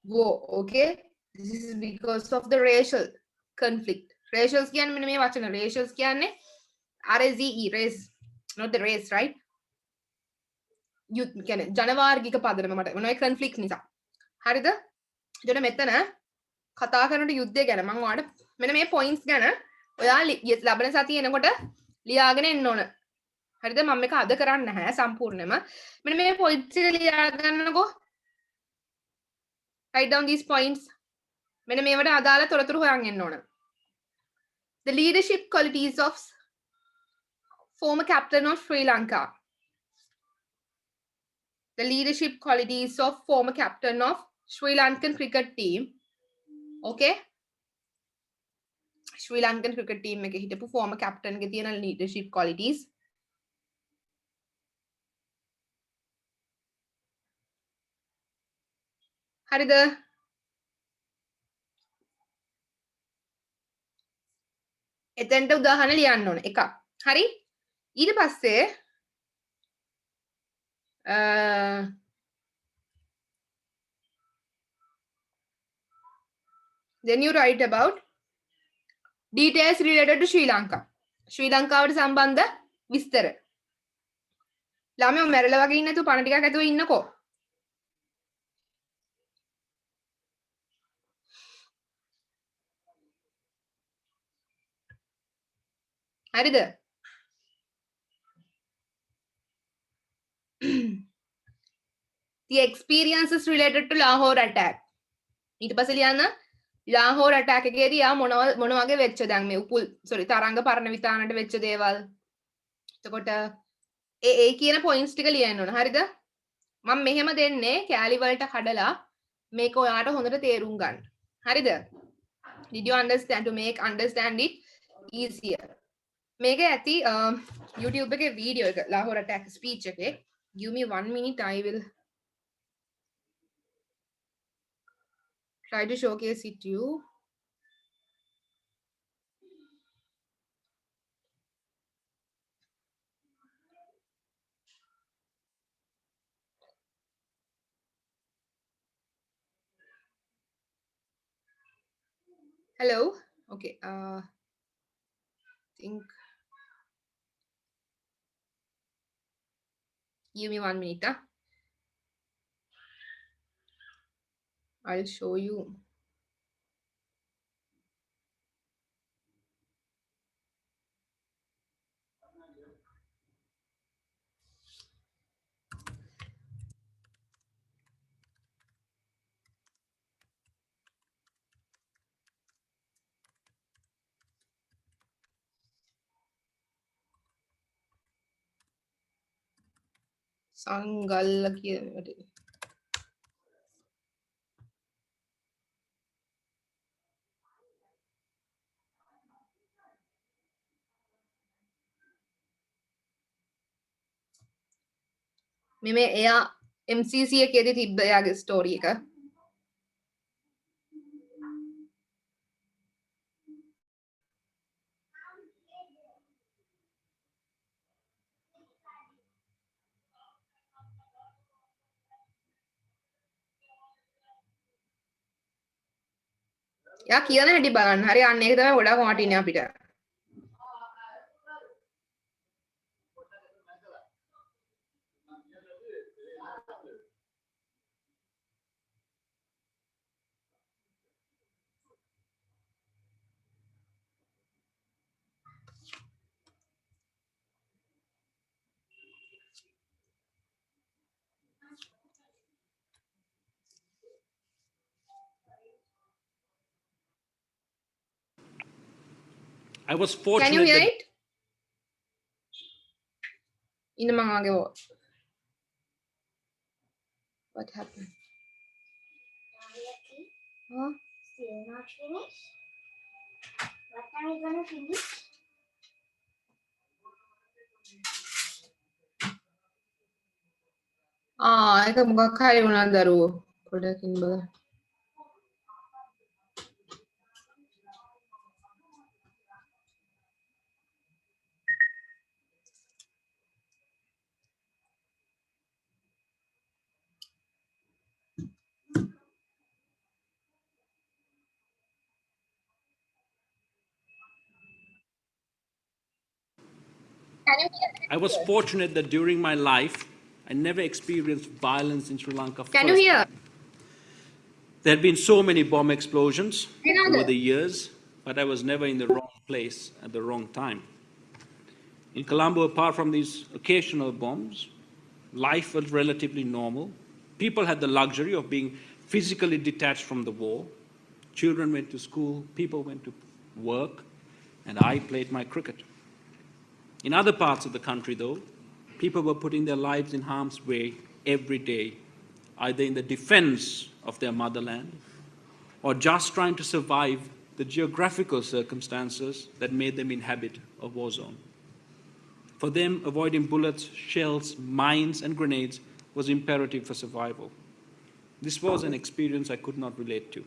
war. Okay, this is because of the racial conflict. Racials කියන්නේ මෙන්න මේ වචන racials කියන්නේ RACE, race, not the race, right? youth කියන්නේ ජනවාර්ගික පදනම මට මොනවයි conflict නිසා. හරිද? එතකොට මෙතන කතා කරනකොට යුද්ධය ගැන මම ඔයාලට මෙන්න මේ points ගැන ඔයා ලබන සතියේ එනකොට ලියාගෙන එන්න ඕන. හරිද? මම මේක අද කරන්නේ නැහැ සම්පූර්ණයෙන්ම. මෙන්න මේ points එක ලියා ගන්නකො. Write down these points. මෙන්න මේවට අදාළ තොරතුරු හොයන් එන්න ඕන. The leadership qualities of former captain of Sri Lanka. The leadership qualities of former captain of Sri Lankan cricket team. Okay? Sri Lankan cricket team එකේ හිටපු former captain ගේ තියෙන leadership qualities. හරිද? එතෙන්ට උදාහරණ ලියන්න ඕන එකක්. හරි? ඊට පස්සේ then you write about details related to Sri Lanka. Sri Lankaවට සම්බන්ධ විස්තර. ළමයෝ මැරලා වගේ ඉන්නේ නැතුව පණ ටිකක් ඇතුව ඉන්නකෝ. හරිද? The experiences related to Lahore attack. ඊට පස්සේ ලියන්න Lahore attack එකේදී යා මොන වගේ වෙච්ච දැන් මේ උපුල් තරංග පරණ විතානට වෙච්ච දේවල්. එතකොට ඒ කියන points ටික ලියන්න ඕන. හරිද? මම මෙහෙම දෙන්නේ කැලි වලට කඩලා මේක ඔයාට හොඳට තේරුම් ගන්න. හරිද? Did you understand? To make understand it easier. මේක ඇති YouTube එකේ වීඩියෝ එක Lahore attack speech එකේ. Give me 1 minute, I will try to showcase it to you. Hello. Okay. Think. Give me 1 minute. I'll show you. Sangalla කියන මේ එයා MCC එකේදී තිබ්බ එයාගේ ස්ටෝරි එක. යා කියන හැටි බලන්න. හරි අන්න ඒක තමයි ගොඩාක් වටින්නේ අපිට. I was fortunate. Can you hear it? ඉන්න මම ආගේ What happened? Quietly, Huh? still not finished. What time are you gonna finish? ඒක මොකක් හරි වුණා දරුවෝ. පොඩකින් බලන්න. I was fortunate that during my life, I never experienced violence in Sri Lanka Can you hear? There had been so many bomb explosions Vinod. over the years, but I was never in the wrong place at the wrong time. In Colombo, apart from these occasional bombs, life was relatively normal. People had the luxury of being physically detached from the war. Children went to school, people went to work, and I played my cricket. In other parts of the country, though, people were putting their lives in harm's way every day, either in the defense of their motherland or just trying to survive the geographical circumstances that made them inhabit a war zone. For them, avoiding bullets, shells, mines, and grenades was imperative for survival. This was an experience I could not relate to.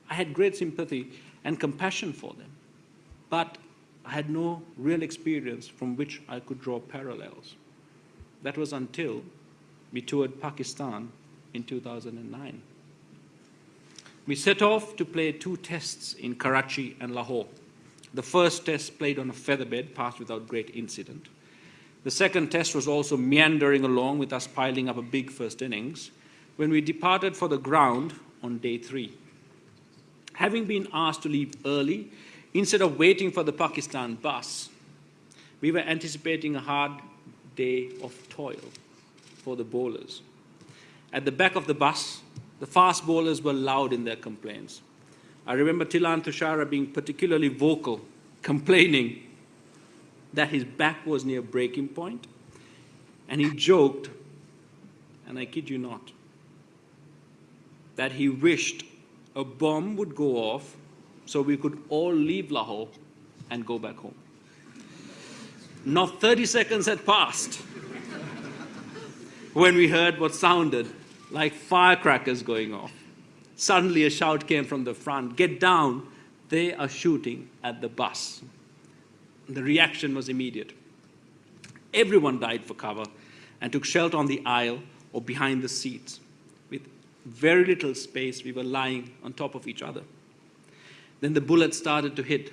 I had great sympathy and compassion for them, but I had no real experience from which I could draw parallels. That was until we toured Pakistan in 2009. We set off to play 2 tests in Karachi and Lahore. The first test, played on a featherbed, passed without great incident. The second test was also meandering along, with us piling up a big first innings, when we departed for the ground on day 3. Having been asked to leave early, instead of waiting for the Pakistan bus, we were anticipating a hard day of toil for the bowlers. At the back of the bus, the fast bowlers were loud in their complaints. I remember Tilan Tushara being particularly vocal, complaining that his back was near breaking point, and he joked, and I kid you not, that he wished a bomb would go off so we could all leave Lahore and go back home. Not 30 seconds had passed when we heard what sounded like firecrackers going off. Suddenly a shout came from the front, "Get down, they are shooting at the bus." The reaction was immediate. Everyone dived for cover and took shelter on the aisle or behind the seats. With very little space, we were lying on top of each other. Then the bullets started to hit.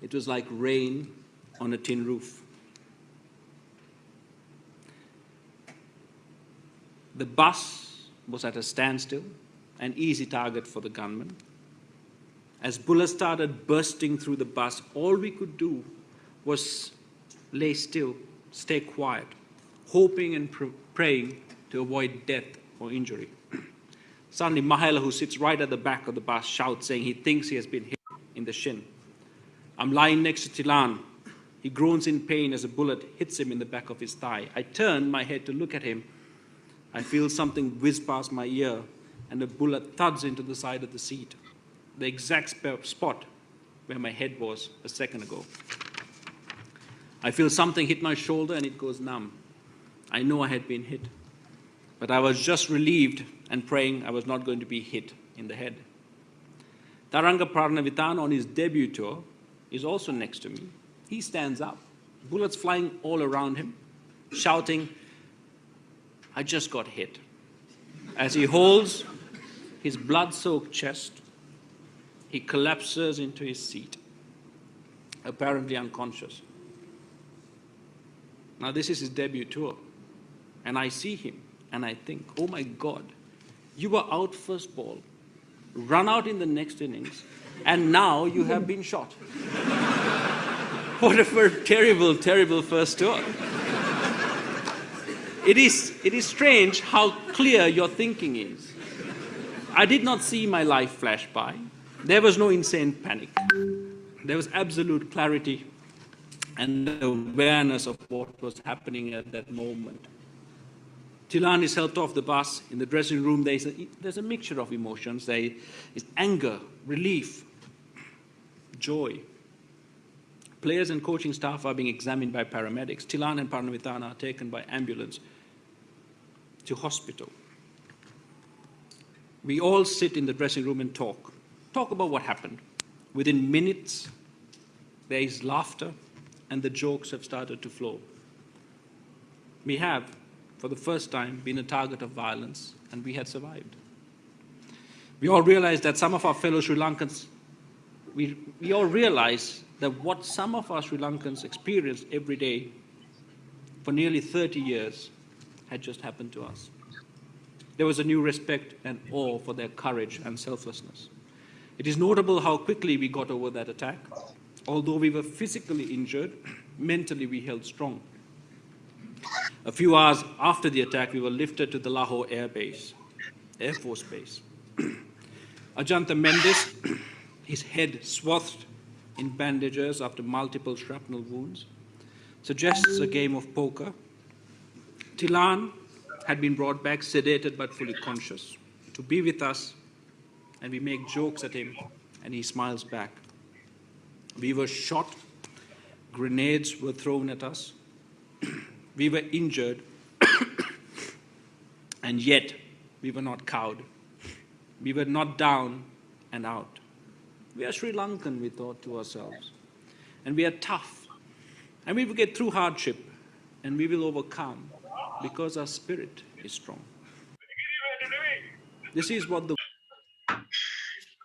It was like rain on a tin roof. The bus was at a standstill, an easy target for the gunmen. As bullets started bursting through the bus, all we could do was lay still, stay quiet, hoping and praying to avoid death or injury. Suddenly, Mahela, who sits right at the back of the bus, shouts, saying he thinks he has been hit in the shin. I'm lying next to Tilan. He groans in pain as a bullet hits him in the back of his thigh. I turn my head to look at him. I feel something whiz past my ear, and a bullet thuds into the side of the seat, the exact spot where my head was a second ago. I feel something hit my shoulder and it goes numb. I know I had been hit, but I was just relieved and praying I was not going to be hit in the head. Taranga Pranavitana, on his debut tour, is also next to me. He stands up, bullets flying all around him, shouting, I just got hit. As he holds his blood-soaked chest, he collapses into his seat, apparently unconscious. Now this is his debut tour, and I see him, and I think, oh my God, you were out first ball, run out in the next innings, and now you have been shot. What a terrible, terrible first tour. It is strange how clear your thinking is. I did not see my life flash by. There was no insane panic. There was absolute clarity and awareness of what was happening at that moment. Tilan is helped off the bus. In the dressing room, there's a mixture of emotions. There is anger, relief, joy. Players and coaching staff are being examined by paramedics. Tilan and Parnavitana are taken by ambulance to hospital. We all sit in the dressing room and talk about what happened. Within minutes, there is laughter and the jokes have started to flow. We have, for the first time, been a target of violence, and we had survived. We all realized that some of our fellow Sri Lankans, we all realized that what some of our Sri Lankans experienced every day for nearly 30 years had just happened to us. There was a new respect and awe for their courage and selflessness. It is notable how quickly we got over that attack. Although we were physically injured, mentally we held strong. A few hours after the attack, we were lifted to the Lahore Air Force Base. Ajanta Mendes, his head swathed in bandages after multiple shrapnel wounds, suggests a game of poker. Tilan had been brought back sedated but fully conscious to be with us, and we make jokes at him and he smiles back. We were shot, grenades were thrown at us, we were injured, and yet we were not cowed. We were not down and out. We are Sri Lankan, we thought to ourselves, and we are tough, and we will get through hardship, and we will overcome because our spirit is strong. This is what the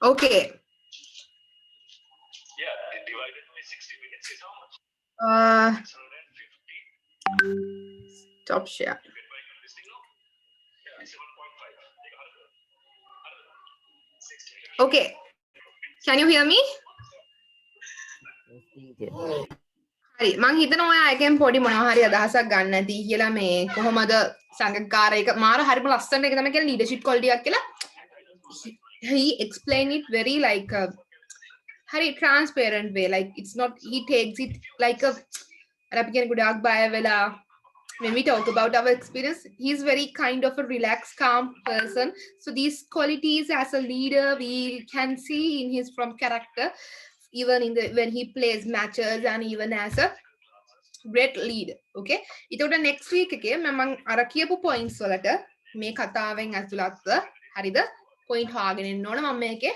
Okay. Yeah, divided by 60 minutes is how much? 650. Stop share. Yeah, 7.5. Okay. Can you hear me? Yes, teacher. හරි මං හිතනවා ඔයා එකෙන් පොඩි මොනවා හරි අදහසක් ගන්න ඇති කියලා මේ කොහොමද සංගකාර එක මාර හරිම ලස්සන එක තමයි කියලා leadership quality එකක් කියලා he explained it very like a very transparent way, like it's not, he takes it like a අපි කියන ගොඩාක් බය වෙලා when we talk about our experience, he's very kind of a relaxed, calm person. So these qualities as a leader we can see in his from character, even in the when he plays matches and even as a great leader. Okay, ඊට next week එකේ මම අර කියපු points වලට මේ කතාවෙන් ඇතුළත්ව හරිද point හොයාගෙන ඉන්න ඕන. මම මේකේ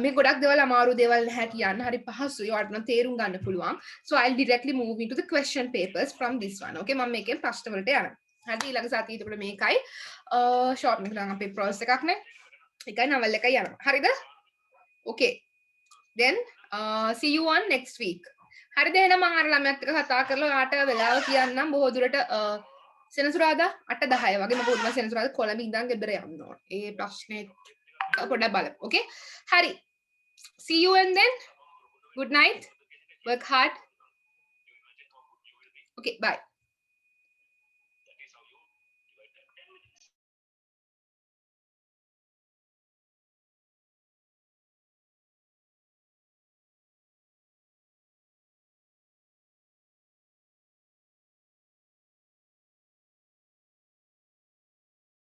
මේ ගොඩක් දේවල් අමාරු දේවල් නැහැ කියන්න. හරි පහසුයි. ඔයාලට නම් තේරුම් ගන්න පුළුවන්. So I'll directly move into the question papers from this one. Okay, මම මේකෙන් ප්‍රශ්න වලට යනවා. හරි ඊළඟ සතියේ එතකොට මේකයි short එක නම් අපේ process එකක් නේ. එකයි novel එකයි යනවා. හරිද? Okay. Then see you on next week. හරිද? එහෙනම් මම අර ළමයාත් එක්ක කතා කරලා ඔයාට වෙලාව කියන්නම් බොහෝ දුරට සෙනසුරාදා 8:10 වගේ මම පොඩ්ඩක් සෙනසුරාදා කොළඹ ඉඳන් ගෙදර යන්න ඕන. ඒ ප්‍රශ්නේ පොඩ්ඩක් බලමු. Okay? හරි. See you and then good night. Work hard. Okay, bye.